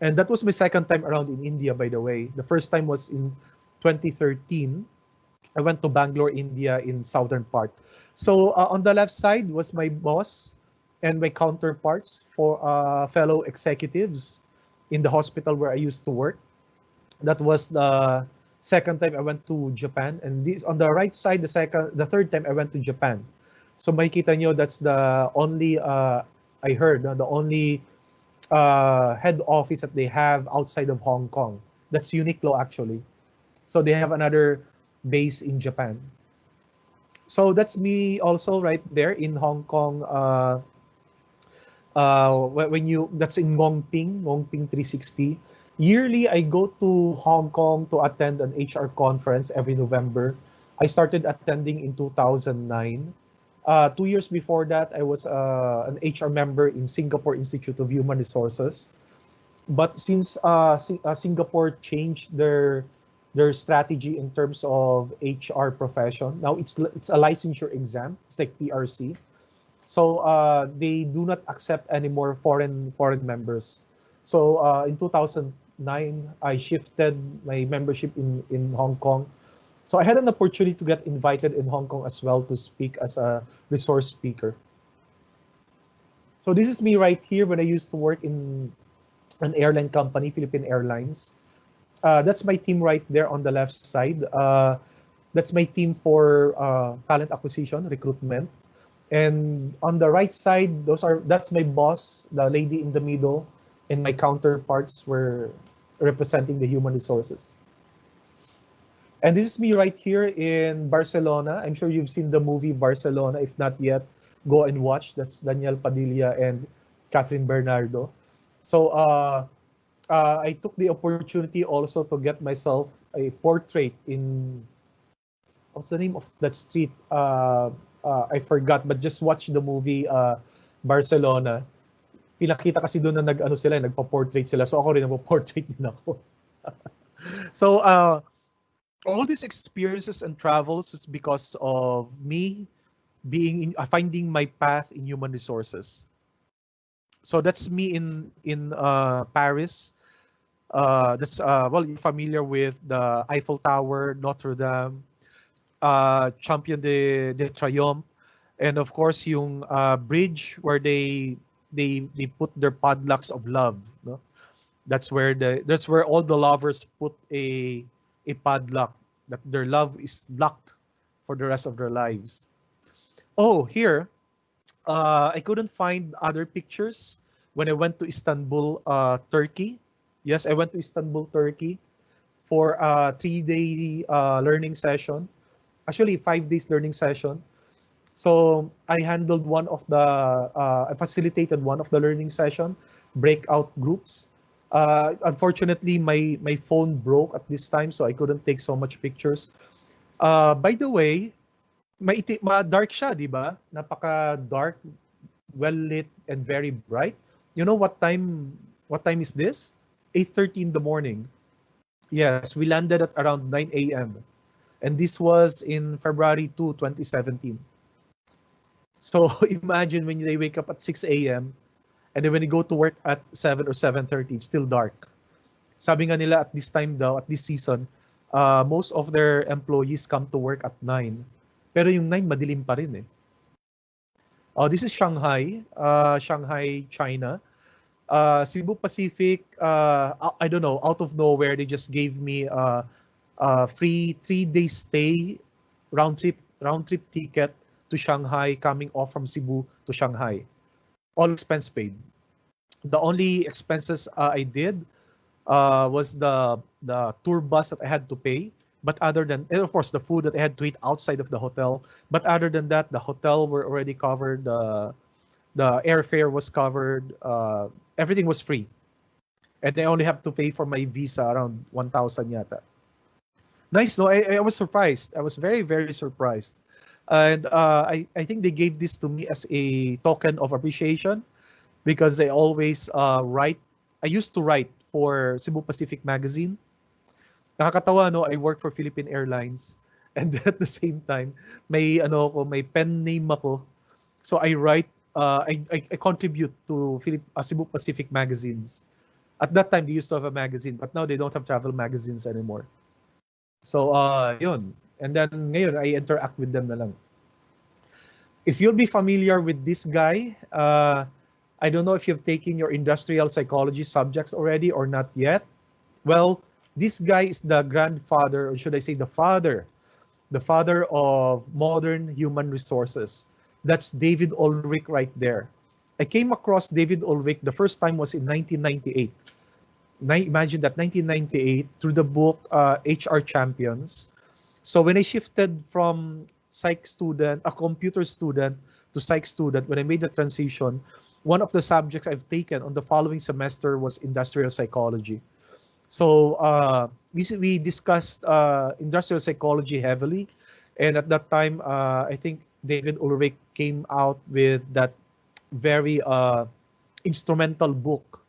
And that was my second time around in India, by the way. The first time was in 2013. I went to Bangalore, India, in southern part. So on the left side was my boss and my counterparts for fellow executives in the hospital where I used to work. That was the second time I went to Japan. And this on the right side, the third time I went to Japan. So makikita nyo, that's the only, I heard, the only head office that they have outside of Hong Kong. That's Uniqlo actually. So they have another base in Japan. So that's me also right there in Hong Kong. That's in Ngongping 360. Yearly, I go to Hong Kong to attend an HR conference every November. I started attending in 2009. 2 years before that, I was an HR member in Singapore Institute of Human Resources. But since Singapore changed their strategy in terms of HR profession, now it's a licensure exam. It's like PRC. So they do not accept any more foreign members. So in 2009, I shifted my membership in Hong Kong. So I had an opportunity to get invited in Hong Kong as well to speak as a resource speaker. So this is me right here when I used to work in an airline company, Philippine Airlines. That's my team right there on the left side. That's my team for talent acquisition, recruitment. And on the right side, that's my boss, the lady in the middle, and my counterparts were representing the human resources. And this is me right here in Barcelona. I'm sure you've seen the movie Barcelona. If not yet, go and watch. That's Daniel Padilla and Catherine Bernardo. So I took the opportunity also to get myself a portrait in, what's the name of that street? I forgot, but just watch the movie Barcelona. Pinakita kasi doon na nagpa-portrait sila. So ako rin nagpa-portrait din ako. So all these experiences and travels is because of me finding my path in human resources. So that's me in Paris. That's well, you're familiar with the Eiffel Tower, Notre Dame, Champion de Triomphe, and of course yung bridge where they put their padlocks of love. No? That's where all the lovers put a padlock that their love is locked for the rest of their lives. Oh, here I couldn't find other pictures when I went to Istanbul, Turkey. Yes, I went to Istanbul, Turkey for a 3-day learning session. Actually, 5 days learning session. So I handled I facilitated one of the learning session, breakout groups. Unfortunately, my phone broke at this time, so I couldn't take so much pictures. By the way, dark siya, di ba? Napaka-dark, well-lit, and very bright. You know what time is this? 8:30 in the morning. Yes, we landed at around 9 a.m. And this was in February 2, 2017. So imagine when they wake up at 6 a.m. and then when they go to work at 7 or 7:30, it's still dark. Sabi nga nila at this time daw, at this season, most of their employees come to work at 9. Pero yung 9, madilim pa rin eh. This is Shanghai, China. Cebu Pacific, I don't know, out of nowhere, they just gave me a free 3-day stay, round trip ticket to Shanghai, coming off from Cebu to Shanghai. All expense paid. The only expenses I did was the tour bus that I had to pay. But other than, and of course, the food that I had to eat outside of the hotel. But other than that, the hotel were already covered. The airfare was covered. Everything was free. And I only have to pay for my visa around 1,000 yata. Nice, no? I was surprised. I was very, very surprised. And I think they gave this to me as a token of appreciation because I always write. I used to write for Cebu Pacific Magazine. Nakakatawa, no? I work for Philippine Airlines. And at the same time, may pen name ako. So I write, I contribute to Cebu Pacific magazines. At that time, they used to have a magazine, but now they don't have travel magazines anymore. So, yun. And then ngayon, I interact with them na lang. If you'll be familiar with this guy, I don't know if you've taken your industrial psychology subjects already or not yet. Well, this guy is the grandfather, or should I say the father of modern human resources. That's David Ulrich right there. I came across David Ulrich the first time was in 1998. Imagine that, 1998, through the book HR Champions. So when I shifted from a computer student to psych student, when I made the transition, one of the subjects I've taken on the following semester was industrial psychology. So we discussed industrial psychology heavily. And at that time, I think David Ulrich came out with that very instrumental book,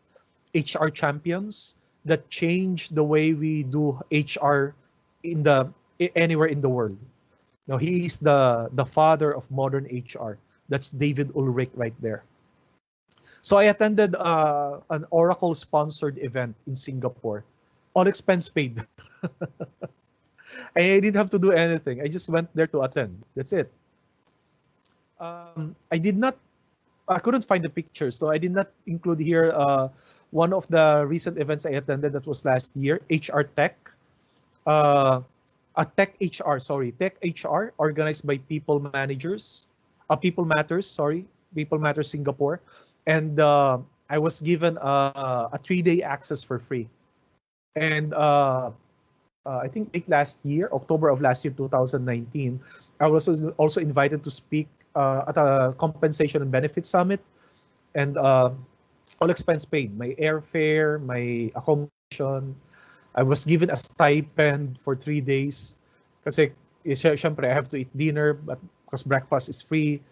HR Champions, that changed the way we do HR anywhere in the world. Now he is the father of modern HR. That's David Ulrich right there. So I attended an Oracle-sponsored event in Singapore, all expense paid. I didn't have to do anything. I just went there to attend. That's it. I couldn't find the picture, so I did not include here one of the recent events I attended that was last year, HR Tech. Tech HR organized by People Matters Singapore. And I was given a 3-day access for free. And I think last year, October of last year, 2019, I was also invited to speak at a compensation and benefits summit, and all expense paid. My airfare, my accommodation. I was given a stipend for 3 days. Kasi, syempre, I have to eat dinner, but because breakfast is free,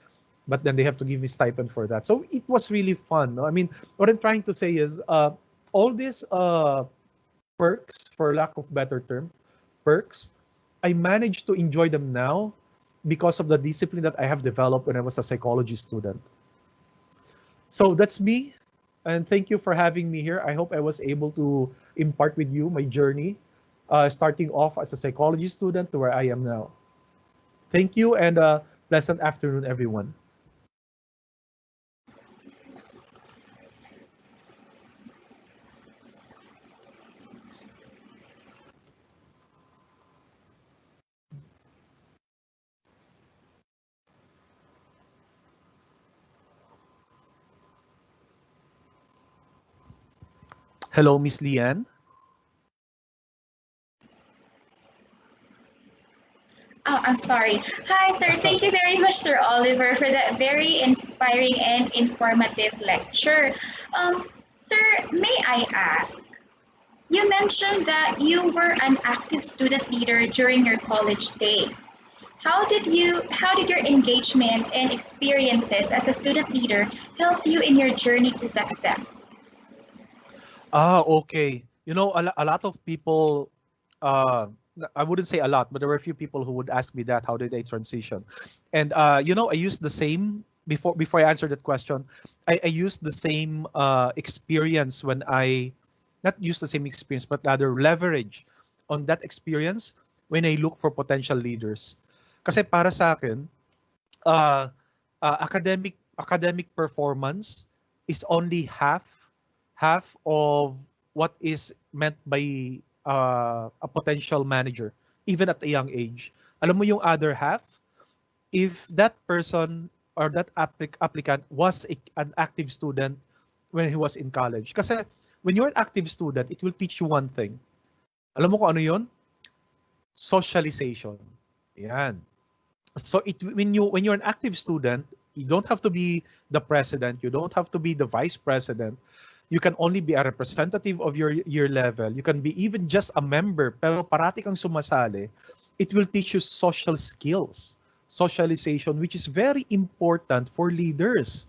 but then they have to give me stipend for that. So it was really fun. No? I mean, what I'm trying to say is all these perks, for lack of better term, perks I managed to enjoy them now because of the discipline that I have developed when I was a psychology student. So that's me. And thank you for having me here. I hope I was able to impart with you my journey, starting off as a psychology student to where I am now. Thank you, and pleasant afternoon, everyone. Hello, Miss Lian. Oh, I'm sorry. Hi, sir. Thank you very much, Sir Oliver, for that very inspiring and informative lecture. Sir, may I ask? You mentioned that you were an active student leader during your college days. How did your engagement and experiences as a student leader help you in your journey to success? Okay. You know, a lot of people, uh, I wouldn't say a lot, but there were a few people who would ask me that, how did I transition? And, you know, I used the same, before I answer that question, I used the same experience when not use the same experience, but rather leverage on that experience when I look for potential leaders. Kasi para sa akin, uh, academic performance is only half of what is meant by a potential manager, even at a young age. Alam mo yung other half, if that person or that applicant was an active student when he was in college. Kasi when you're an active student, it will teach you one thing. Alam mo kung ano yun? Socialization. Yan. So when you're an active student, you don't have to be the president, you don't have to be the vice president. You can only be a representative of your level. You can be even just a member, pero parati kang sumasali. It will teach you social skills, socialization, which is very important for leaders.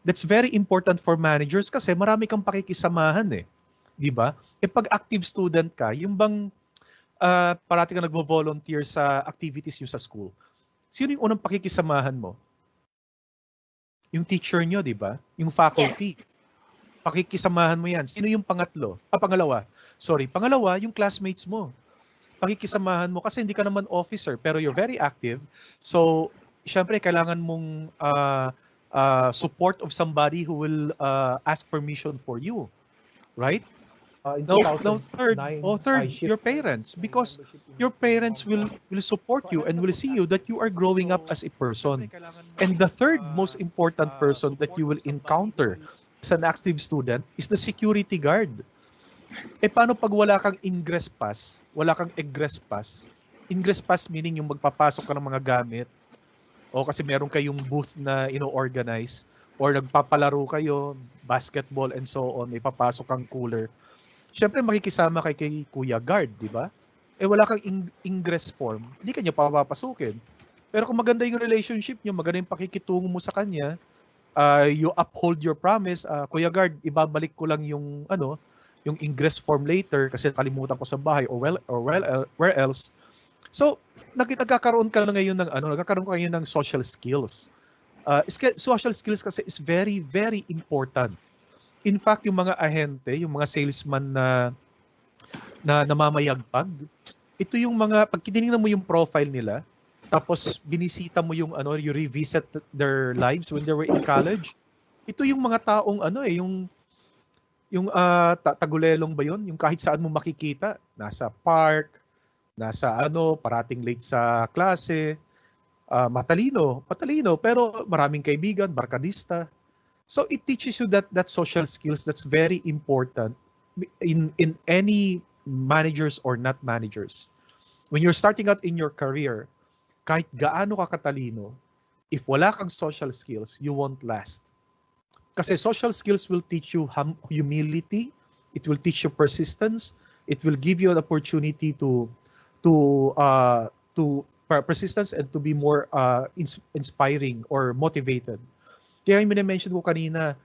That's very important for managers kasi marami kang pakikisamahan eh. 'Di ba? E pag active student ka, yung bang parati kang nagvo-volunteer sa activities niyo sa school. Sino yung unang pakikisamahan mo? Yung teacher nyo, di ba? Yung faculty. Yes. Pakikisamahan mo yan. Sino yung pangalawa? Sorry, pangalawa, yung classmates mo. Pakikisamahan mo kasi hindi ka naman officer, pero you're very active. So, syempre, kailangan mong support of somebody who will ask permission for you. Right? Now third, your parents, because your parents will support you and will see you that you are growing up as a person. And the third most important person that you will encounter as an active student is the security guard. Eh paano pag wala kang ingress pass, wala kang egress pass? Ingress pass meaning yung magpapasok ka ng mga gamit o kasi meron kayong booth na ino-organize or nagpapalaro kayo, basketball and so on, may papasok kang cooler. Siyempre makikisama kay Kuya Guard, di ba? Eh wala kang ingress form, hindi kanya papapasukin. Pero kung maganda yung relationship nyo, maganda yung pakikitungo mo sa kanya, you uphold your promise, Kuya Guard, ibabalik ko lang yung yung ingress form later kasi kalimutan ko sa bahay where else. So nagkakaroon ka na ngayon ng nagkakaroon ka ngayon ng social skills. Social skills kasi is very very important. In fact, yung mga ahente, yung mga salesman na namamayagpag, ito yung mga, pag tinignan mo yung profile nila, tapos binisita mo yung you revisit their lives when they were in college, ito yung mga taong yung tagulelong ba yun? Yung kahit saan mo makikita, nasa park, nasa parating late sa klase, matalino, pero maraming kaibigan, barkadista. So it teaches you that social skills that's very important in any managers or not managers. When you're starting out in your career, kahit gaano ka katalino, if wala kang social skills, you won't last. Kasi social skills will teach you humility, it will teach you persistence, it will give you an opportunity to persistence and to be more inspiring or motivated. Kaya yung mention ko kanina,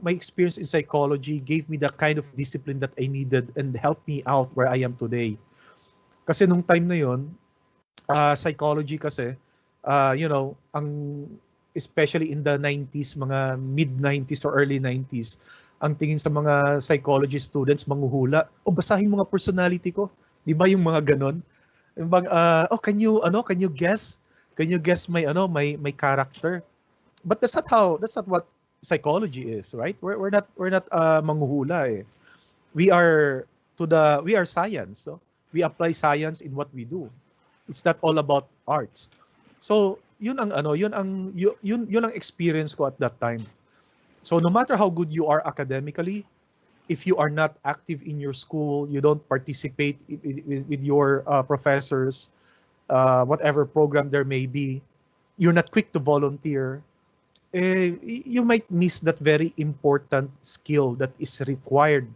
my experience in psychology gave me the kind of discipline that I needed and helped me out where I am today. Kasi nung time na yon, psychology kasi, especially in the 90s, mga mid-90s or early 90s, ang tingin sa mga psychology students, manghuhula, basahin mo nga personality ko. Di ba yung mga ganon? Yung bang, can you guess? Can you guess my character? But that's not what psychology is, right? We're not manghuhula eh. We are science. So we apply science in what we do. It's not all about arts. So yun ang experience ko at that time. So no matter how good you are academically, if you are not active in your school, you don't participate with your professors, whatever program there may be, you're not quick to volunteer, you might miss that very important skill that is required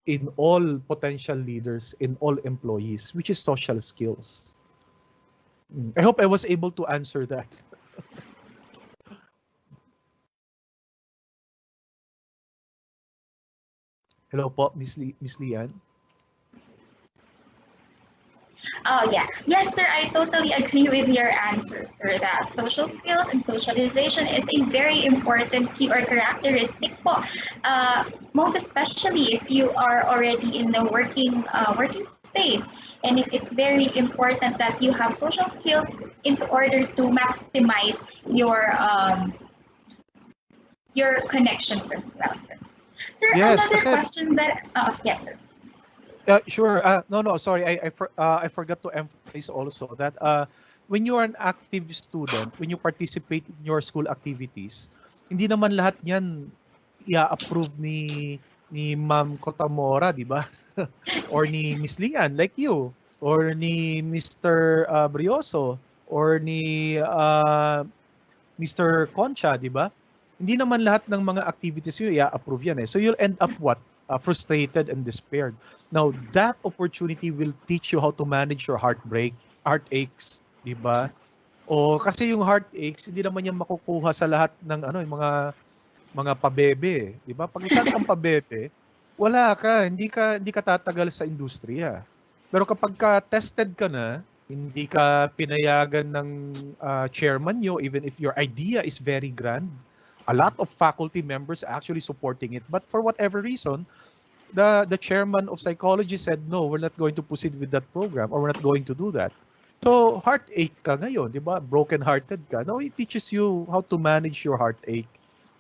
in all potential leaders, in all employees, which is social skills. I hope I was able to answer that. Hello po, Miss Lian. Oh, yeah. Yes, sir, I totally agree with your answer, sir, that social skills and socialization is a very important key or characteristic po. Most especially if you are already in the working space. And it's very important that you have social skills in order to maximize your connections as well, sir. Sir, Yes, another question that, yes, sir. Sure. No, sorry. I forgot to emphasize also that when you are an active student, when you participate in your school activities, hindi naman lahat yan i-approve ni Ma'am Kotamora, di ba? Or ni Miss Lian, like you, or ni Mr. Brioso, or ni Mr. Concha, di ba? Hindi naman lahat ng mga activities yun i-approve yan eh. So you'll end up what? Frustrated and despaired. Now, that opportunity will teach you how to manage your heartaches, di ba? O kasi yung heartaches, hindi naman yan makukuha sa lahat ng yung mga pabebe, di ba? Pag masyado kang pabebe, wala ka, hindi ka tatagal sa industriya. Pero kapag ka tested ka na, hindi ka pinayagan ng chairman nyo, even if your idea is very grand, a lot of faculty members actually supporting it. But for whatever reason, the chairman of psychology said, no, we're not going to proceed with that program, or we're not going to do that. So heartache ka ngayon, di ba? Broken-hearted ka. Now it teaches you how to manage your heartache,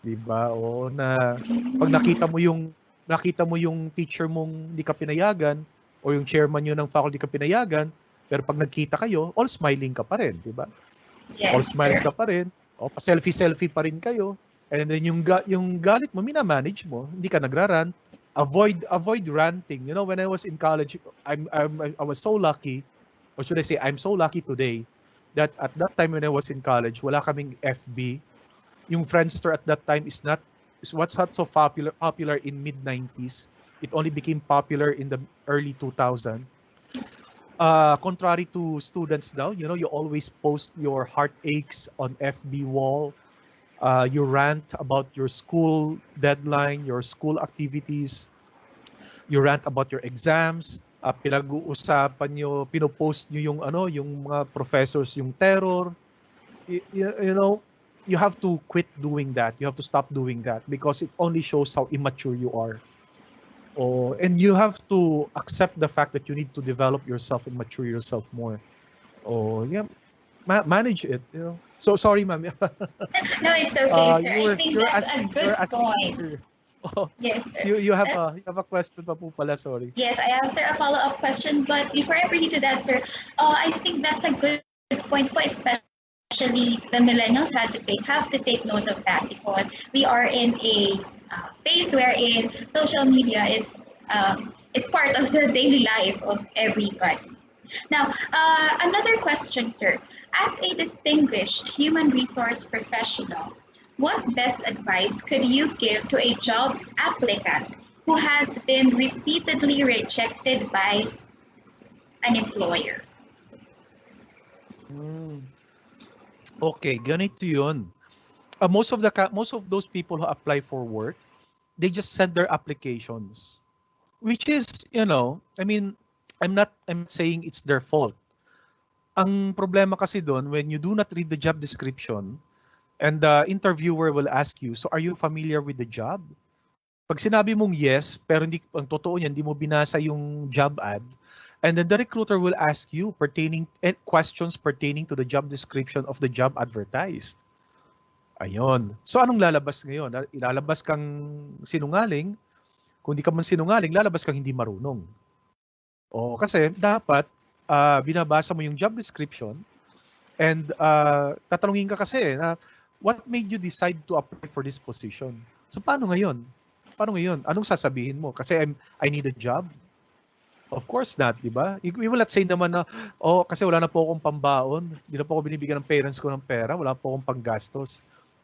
di ba? O na pag nakita mo yung teacher mong hindi ka pinayagan, o yung chairman yun ng faculty ka pinayagan, pero pag nagkita kayo, all smiling ka pa rin, di ba? Yes, All smiles sir. ka pa rin. O pa-selfie pa rin kayo. And then yung galit mo, minamanage mo, hindi ka nagrarant. Avoid ranting. You know, when I was in college, I was so lucky, or should I say, I'm so lucky today that at that time when I was in college, wala kaming FB. Yung Friendster at that time is what's not so popular in mid-90s. It only became popular in the early 2000s. Contrary to students now, you know, you always post your heartaches on FB wall. You rant about your school deadline, your school activities. You rant about your exams. Pinag-uusapan nyo, pinopost nyo yung mga professors, yung terror. You know, you have to quit doing that. You have to stop doing that because it only shows how immature you are. And you have to accept the fact that you need to develop yourself and mature yourself more. Yeah, manage it. You know. So sorry, ma'am. No, it's okay, sir. I think that's a good point. Yes, sir. You have a question pa po pala, sorry. Yes, I have, sir, a follow-up question. But before I proceed to that, sir, I think that's a good point, especially the millennials have to take note of that because we are in a phase wherein social media is part of the daily life of everybody. Now, another question, sir. As a distinguished human resource professional, what best advice could you give to a job applicant who has been repeatedly rejected by an employer? Okay, ganito yun. Most of those people who apply for work, they just send their applications, which is, you know, I mean, I'm not saying it's their fault. Ang problema kasi doon, when you do not read the job description, and the interviewer will ask you, so are you familiar with the job? Pag sinabi mong yes, pero hindi, ang totoo niyan, hindi mo binasa yung job ad, and then the recruiter will ask you questions pertaining to the job description of the job advertised. Ayun. So anong lalabas ngayon? Ilalabas kang sinungaling. Kung di ka man sinungaling, lalabas kang hindi marunong. O kasi dapat binabasa mo yung job description and tatanungin ka kasi na what made you decide to apply for this position? So paano ngayon? Anong sasabihin mo? Kasi I need a job? Of course not, di ba? We will not say naman na, kasi wala na po akong pambaon, hindi na po ako binibigyan ng parents ko ng pera, wala po akong panggastos.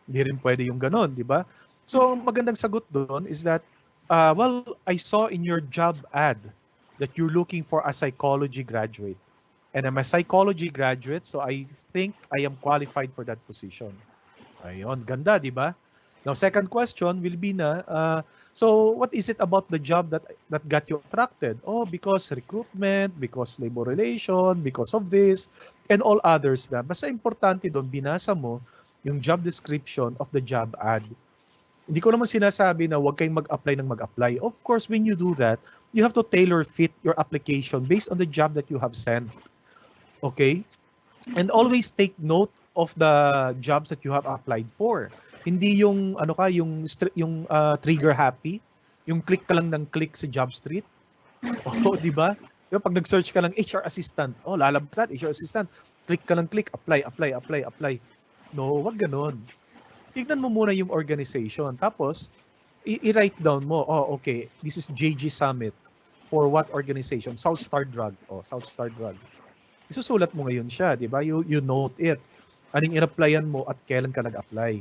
Hindi rin pwede yung ganon, di ba? So, magandang sagot doon is that, well, I saw in your job ad that you're looking for a psychology graduate. And I'm a psychology graduate, so I think I am qualified for that position. Ayun, ganda, di ba? Now, second question will be na, so what is it about the job that got you attracted? Because recruitment, because labor relation, because of this, and all others na. Basta importante doon, binasa mo yung job description of the job ad. Hindi ko naman sinasabi na huwag kayong mag-apply ng mag-apply. Of course, when you do that, you have to tailor fit your application based on the job that you have sent. Okay? And always take note of the jobs that you have applied for. Hindi yung trigger happy, yung click ka lang ng click sa job street. Di ba? Yung pag nag-search ka lang HR assistant, lalabas lahat HR assistant. Click ka lang click, apply. No, wag ganon. Tignan mo muna yung organization. Tapos, i-write down mo, okay, this is JG Summit. For what organization? South Star Drug. South Star Drug. Isusulat mo ngayon siya, di ba? You note it. Anong in-applyan mo at kailan ka nag-apply.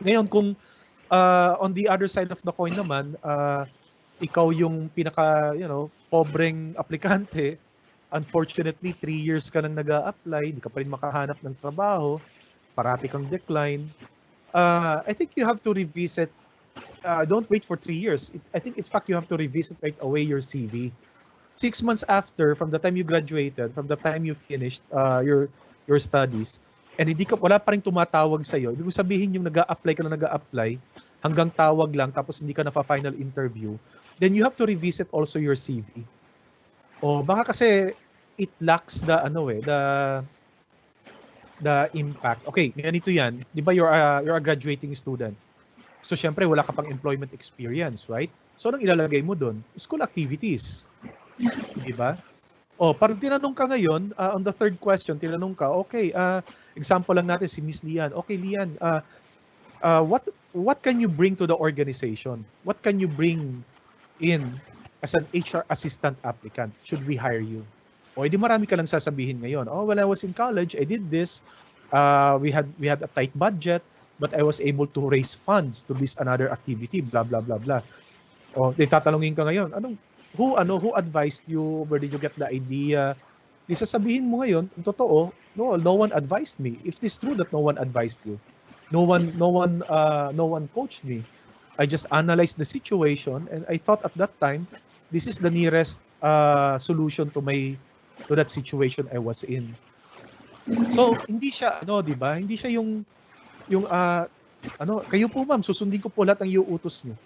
Ngayon, kung on the other side of the coin naman, ikaw yung pinaka, pobreng aplikante, unfortunately, 3 years ka nang nag-a-apply, hindi ka pa rin makahanap ng trabaho, parati kang decline, I think you have to revisit, don't wait for 3 years. I think, in fact, you have to revisit right away your CV. 6 months after, from the time you graduated, from the time you finished your studies, and wala pa rin tumatawag sa'yo, ibig sabihin yung nag-a-apply ka na nag-a-apply, hanggang tawag lang, tapos hindi ka na final interview, then you have to revisit also your CV. Baka kasi it lacks the impact. Okay, ganito yan. Di ba you're a graduating student? So, syempre, wala ka pang employment experience, right? So, anong ilalagay mo doon? School activities. Di ba? Parang tinanong ka ngayon, on the third question, tinanong ka, okay, example lang natin si Miss Lian. Okay, Lian, what can you bring to the organization? What can you bring in as an HR assistant applicant? Should we hire you? Edi marami ka lang sasabihin ngayon. When I was in college, I did this. We had a tight budget, but I was able to raise funds to this another activity, blah blah blah blah. Tatanungin ka ngayon, who advised you? Where did you get the idea? Di sasabihin mo ngayon, totoo, no one advised me. If it's true that no one advised you, no one coached me. I just analyzed the situation, and I thought at that time, this is the nearest solution to that situation I was in. So, hindi siya, di ba? Hindi siya yung kayo po ma'am, susundin ko po lahat ng iuutos nyo.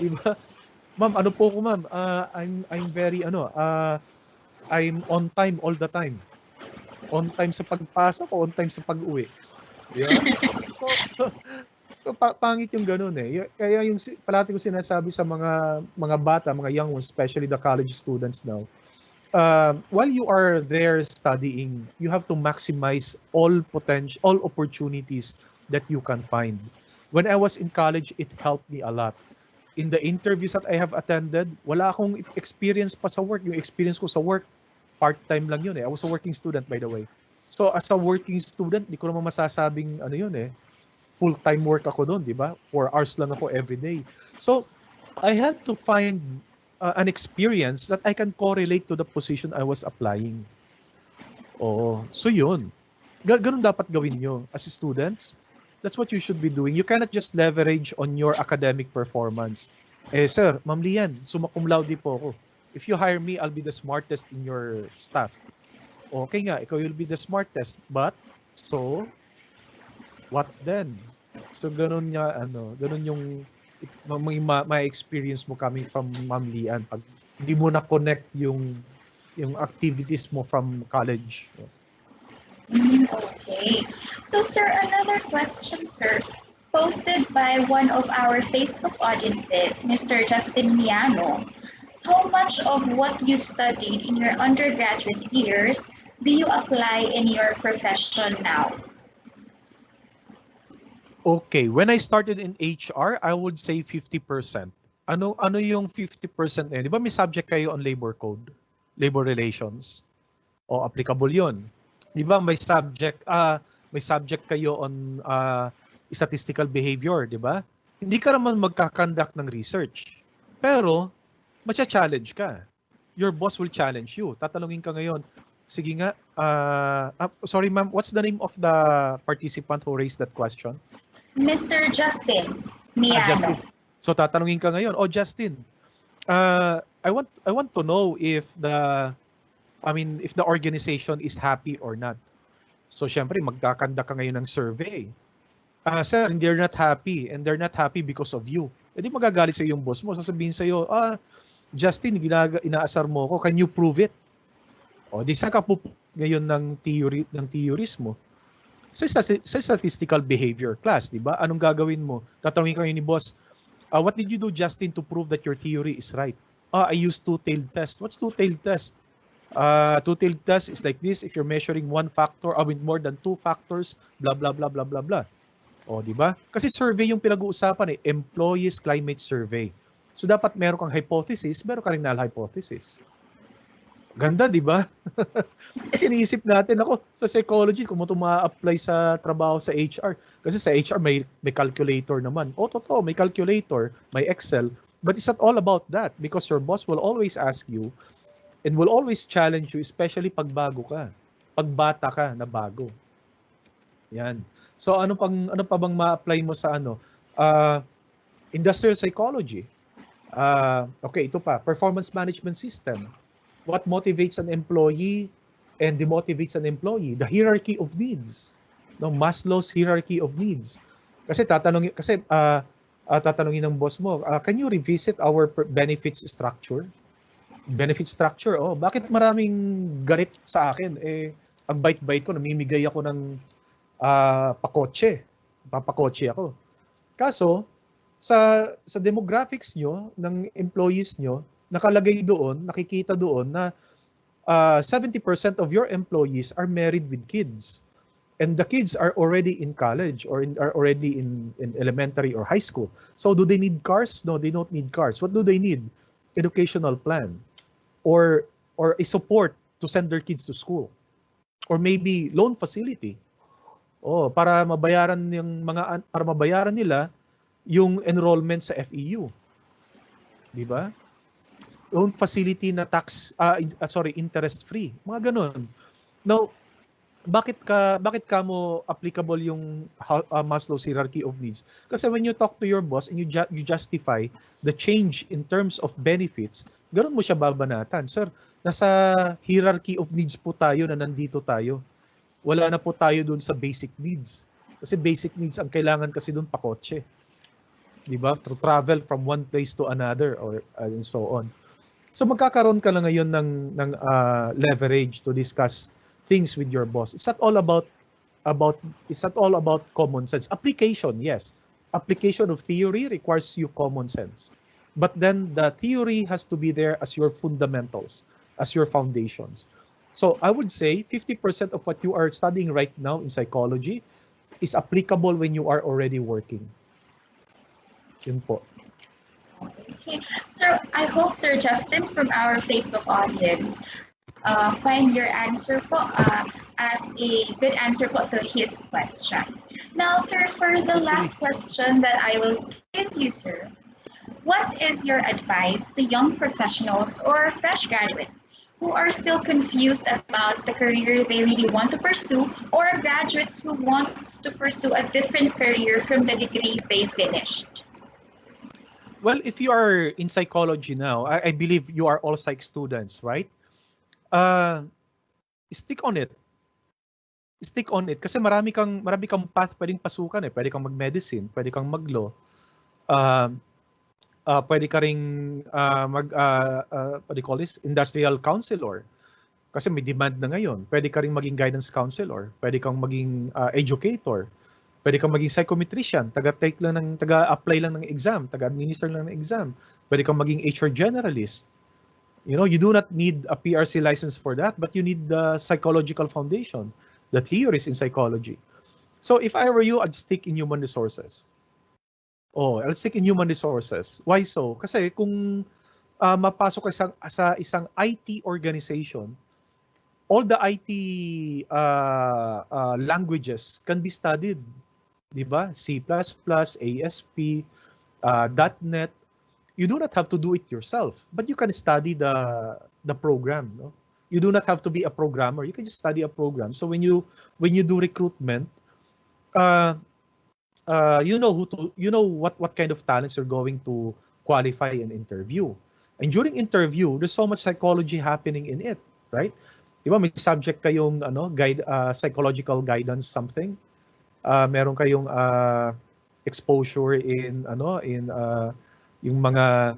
Di ba? Ma'am, ano po ko ma'am? I'm very, I'm on time all the time. On time sa pagpasok o on time sa pag-uwi. Yeah? So pangit yung ganun eh. Kaya yung palati ko sinasabi sa mga bata, mga young ones, especially the college students now, while you are there studying, you have to maximize all opportunities that you can find. When I was in college, it helped me a lot. In the interviews that I have attended, wala akong experience pa sa work. Yung experience ko sa work, part-time lang yun eh. I was a working student, by the way. So as a working student, di ko naman masasabing yun eh. Full-time work ako doon, di ba? 4 hours lang ako every day. So I had to find an experience that I can correlate to the position I was applying. So yun. Ganun dapat gawin nyo as students. That's what you should be doing. You cannot just leverage on your academic performance. Sir, Ma'am Lian, summa cum laude po ako. If you hire me, I'll be the smartest in your staff. Okay nga, ikaw will be the smartest. But, so, what then? So, ganun niya, ganun yung may experience mo coming from Ma'am Lian. Pag hindi mo na-connect yung activities mo from college. Okay. So, sir, another question, sir, posted by one of our Facebook audiences, Mr. Justin Miano. How much of what you studied in your undergraduate years do you apply in your profession now? Okay, when I started in HR, I would say 50%. Ano yung 50% na yun? Di ba may subject kayo on labor code, labor relations? O applicable yun. Di ba may subject kayo on statistical behavior, di ba? Hindi ka naman magkakandak ng research. Pero, matcha-challenge ka. Your boss will challenge you. Tatanungin ka ngayon, sige nga, sorry ma'am, what's the name of the participant who raised that question? Mr. Justin Miano. Justin. So tatanungin ka ngayon, Justin, I want to know if the organization is happy or not. So syempre magkakanda ka ngayon ng survey. Sir, they're not happy and they're not happy because of you. Hindi magagalit sa yung boss mo, sasabihin sa iyo, Justin, inaasar mo ako, can you prove it? Di saan ka ngayon ng theories mo? Sa statistical behavior class, di ba? Anong gagawin mo? Tatanungin ka ngayon ni boss, what did you do, Justin, to prove that your theory is right? I used two-tailed test. What's two-tailed test? Two-tailed test is like this. If you're measuring one factor, with more than two factors, blah, blah, blah, blah, blah, blah. Di ba? Kasi survey yung pinag-uusapan employees climate survey. So dapat meron kang hypothesis, meron ka ring null hypothesis. Ganda, di ba? Kasi iniisip natin, sa psychology, kung mo ito ma-apply sa trabaho sa HR. Kasi sa HR, may calculator naman. Totoo, may calculator, may Excel. But it's not all about that because your boss will always ask you and will always challenge you, especially pag bago ka. Pag bata ka na bago. Yan. So, ano pa bang ma-apply mo sa industrial psychology? Okay, ito pa. Performance management system. What motivates an employee and demotivates an employee? The hierarchy of needs. Maslow's hierarchy of needs. Kasi tatanungin ng boss mo, can you revisit our benefits structure? Benefit structure, bakit maraming galit sa akin? Ang bait-bait ko, namimigay ako ng pakotse. Papakotse ako. Kaso, sa demographics nyo, ng employees nyo, nakalagay doon, nakikita doon na 70% of your employees are married with kids. And the kids are already in college or are already in elementary or high school. So do they need cars? No, they don't need cars. What do they need? Educational plan or a support to send their kids to school. Or maybe loan facility. Para mabayaran nila yung enrollment sa FEU. 'Di ba? Loan facility na interest free. Mga ganun. Now, bakit ka mo applicable yung Maslow's hierarchy of needs? Kasi when you talk to your boss and you justify the change in terms of benefits, ganun mo siya babanatan. Sir, nasa hierarchy of needs po tayo na nandito tayo. Wala na po tayo dun sa basic needs. Kasi basic needs ang kailangan kasi dun pakotse. Diba? To travel from one place to another or and so on. So magkakaroon ka lang ngayon ng leverage to discuss things with your boss. It's not all about common sense. Application, yes. Application of theory requires you common sense. But then the theory has to be there as your fundamentals, as your foundations. So I would say 50% of what you are studying right now in psychology is applicable when you are already working. Yun po. Okay. So I hope Sir Justin from our Facebook audience find your answer po as a good answer po to his question. Now, sir, for the last question that I will give you, sir, what is your advice to young professionals or fresh graduates who are still confused about the career they really want to pursue, or graduates who want to pursue a different career from the degree they finished? Well, if you are in psychology now, I believe you are all psych students, right? Uh, Stick on it. Stick on it. Kasi marami kang path pwedeng pasukan eh. Pwede kang mag-medicine, pwede kang mag-law. Pwede ka ring what do you call this? Industrial counselor. Kasi may demand na ngayon. Pwede ka ring maging guidance counselor. Pwede kang maging educator. Pwede kang maging psychometrician, taga-apply lang ng exam, taga-administer lang ng exam. Pwede kang maging HR generalist. You know, you do not need a PRC license for that, but you need the psychological foundation, the theories in psychology. So if I were you, I'd stick in human resources. I'll stick in human resources. Why so? Kasi kung mapasok ka sa isang IT organization, all the IT languages can be studied. Diba? C++, ASP, .NET. You do not have to do it yourself, but you can study the program. No? You do not have to be a programmer. You can just study a program. So when you do recruitment, you know what kind of talents you're going to qualify and interview. And during interview, there's so much psychology happening in it, right? Diba may subject kayong psychological guidance something. Meron kayong exposure in yung mga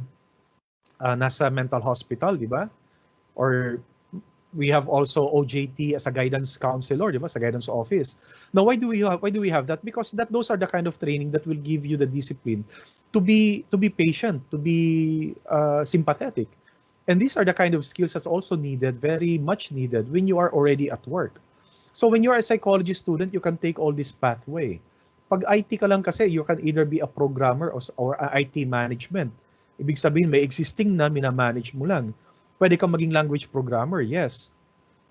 nasa mental hospital, di ba? Or we have also OJT as a guidance counselor, di ba? Sa guidance office. Now, why do we have that? Because those are the kind of training that will give you the discipline to be patient, to be sympathetic. And these are the kind of skills that's also needed, very much needed when you are already at work. So when you're a psychology student, you can take all this pathway. Pag IT ka lang kasi, you can either be a programmer or IT management. Ibig sabihin, may existing na minamanage mo lang. Pwede kang maging language programmer, yes.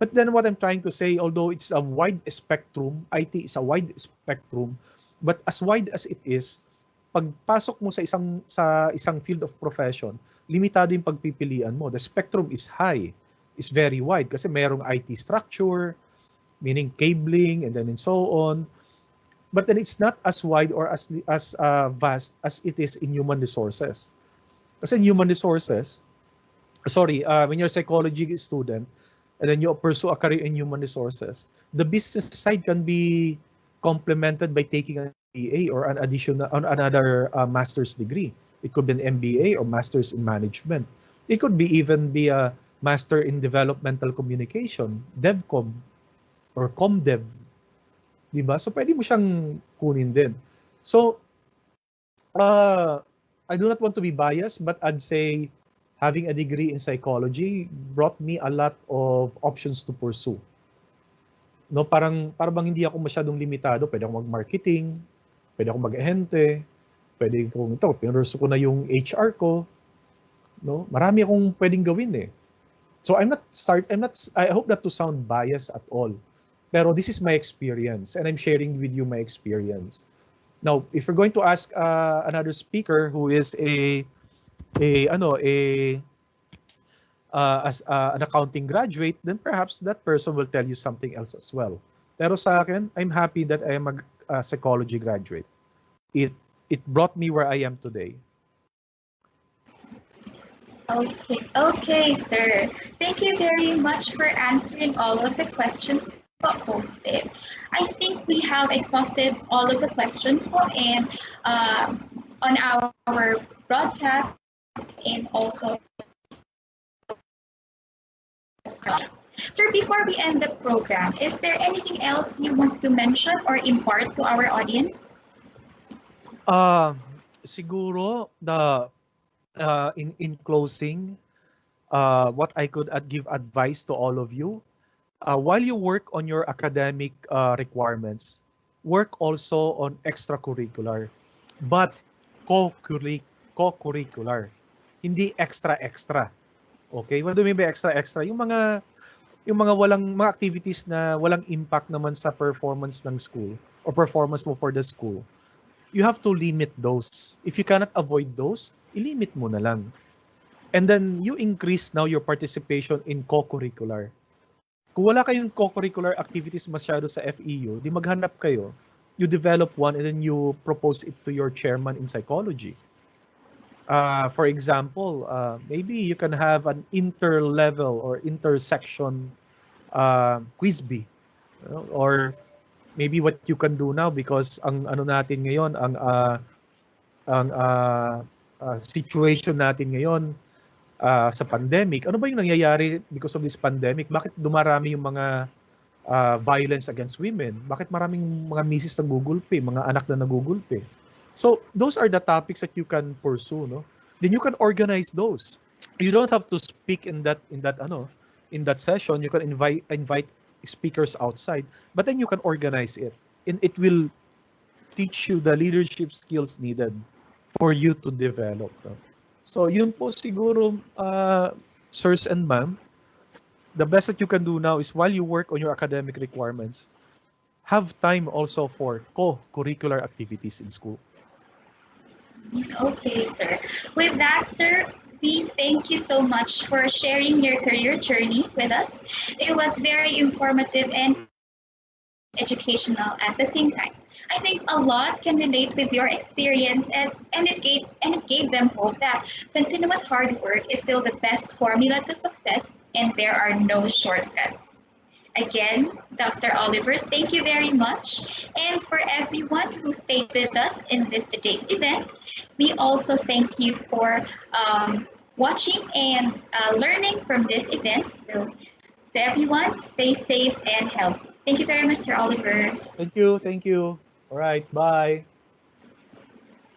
But then what I'm trying to say, although it's a wide spectrum, IT is a wide spectrum, but as wide as it is, pagpasok mo sa isang field of profession, limitado yung pagpipilian mo. The spectrum is high, is very wide kasi merong IT structure, meaning cabling and then and so on. But then it's not as wide or as vast as it is in human resources. Kasi in human resources, when you're a psychology student and then you pursue a career in human resources, the business side can be complemented by taking an MBA or another master's degree. It could be an MBA or master's in management. It could even be a master in developmental communication, DevCom, or ComDev, di ba? So pwede mo siyang kunin din. So I do not want to be biased, but I'd say having a degree in psychology brought me a lot of options to pursue. No, parang hindi ako masyadong limitado. Pwede akong mag-marketing, pwede akong mag-ahente, pwede kong pinurso ko na yung HR ko. No, marami akong pwedeng gawin eh. So I hope not to sound biased at all. Pero this is my experience and I'm sharing with you my experience. Now, if you're going to ask another speaker who is an accounting graduate, then perhaps that person will tell you something else as well. Pero sa akin, I'm happy that I am a psychology graduate. It brought me where I am today. Okay, sir. Thank you very much for answering all of the questions posted. I think we have exhausted all of the questions and on our broadcast and also. Sir, before we end the program, is there anything else you want to mention or impart to our audience? Siguro in closing, what I could give advice to all of you. While you work on your academic requirements, work also on extracurricular, but co-curricular, hindi extra. Okay, what do you mean by extra? Yung mga mga activities na walang impact naman sa performance ng school or performance mo for the school. You have to limit those. If you cannot avoid those, ilimit mo na lang. And then you increase now your participation in co-curricular. Kung wala kayong co-curricular activities masyado sa FEU, di maghanap kayo, you develop one and then you propose it to your chairman in psychology. For example, maybe you can have an inter-level or intersection quiz bee, or maybe what you can do now, because ang ano natin ngayon, ang situation natin ngayon sa pandemic, ano ba yung nangyayari because of this pandemic? Bakit dumarami yung mga violence against women? Bakit maraming mga misis nagugulpi, mga anak na nagugulpi? So those are the topics that you can pursue, no? Then you can organize those. You don't have to speak in that session. You can invite speakers outside, but then you can organize it, and it will teach you the leadership skills needed for you to develop. No? So yun po siguro, sirs and ma'am, the best that you can do now is, while you work on your academic requirements, have time also for co-curricular activities in school. Okay, sir. With that, sir, we thank you so much for sharing your career journey with us. It was very informative and educational at the same time. I think a lot can relate with your experience, and it gave them hope that continuous hard work is still the best formula to success, and there are no shortcuts. Again, Dr. Oliver, thank you very much. And for everyone who stayed with us in this today's event, we also thank you for watching and learning from this event. So to everyone, stay safe and healthy. Thank you very much, Sir Oliver. Thank you. All right, bye.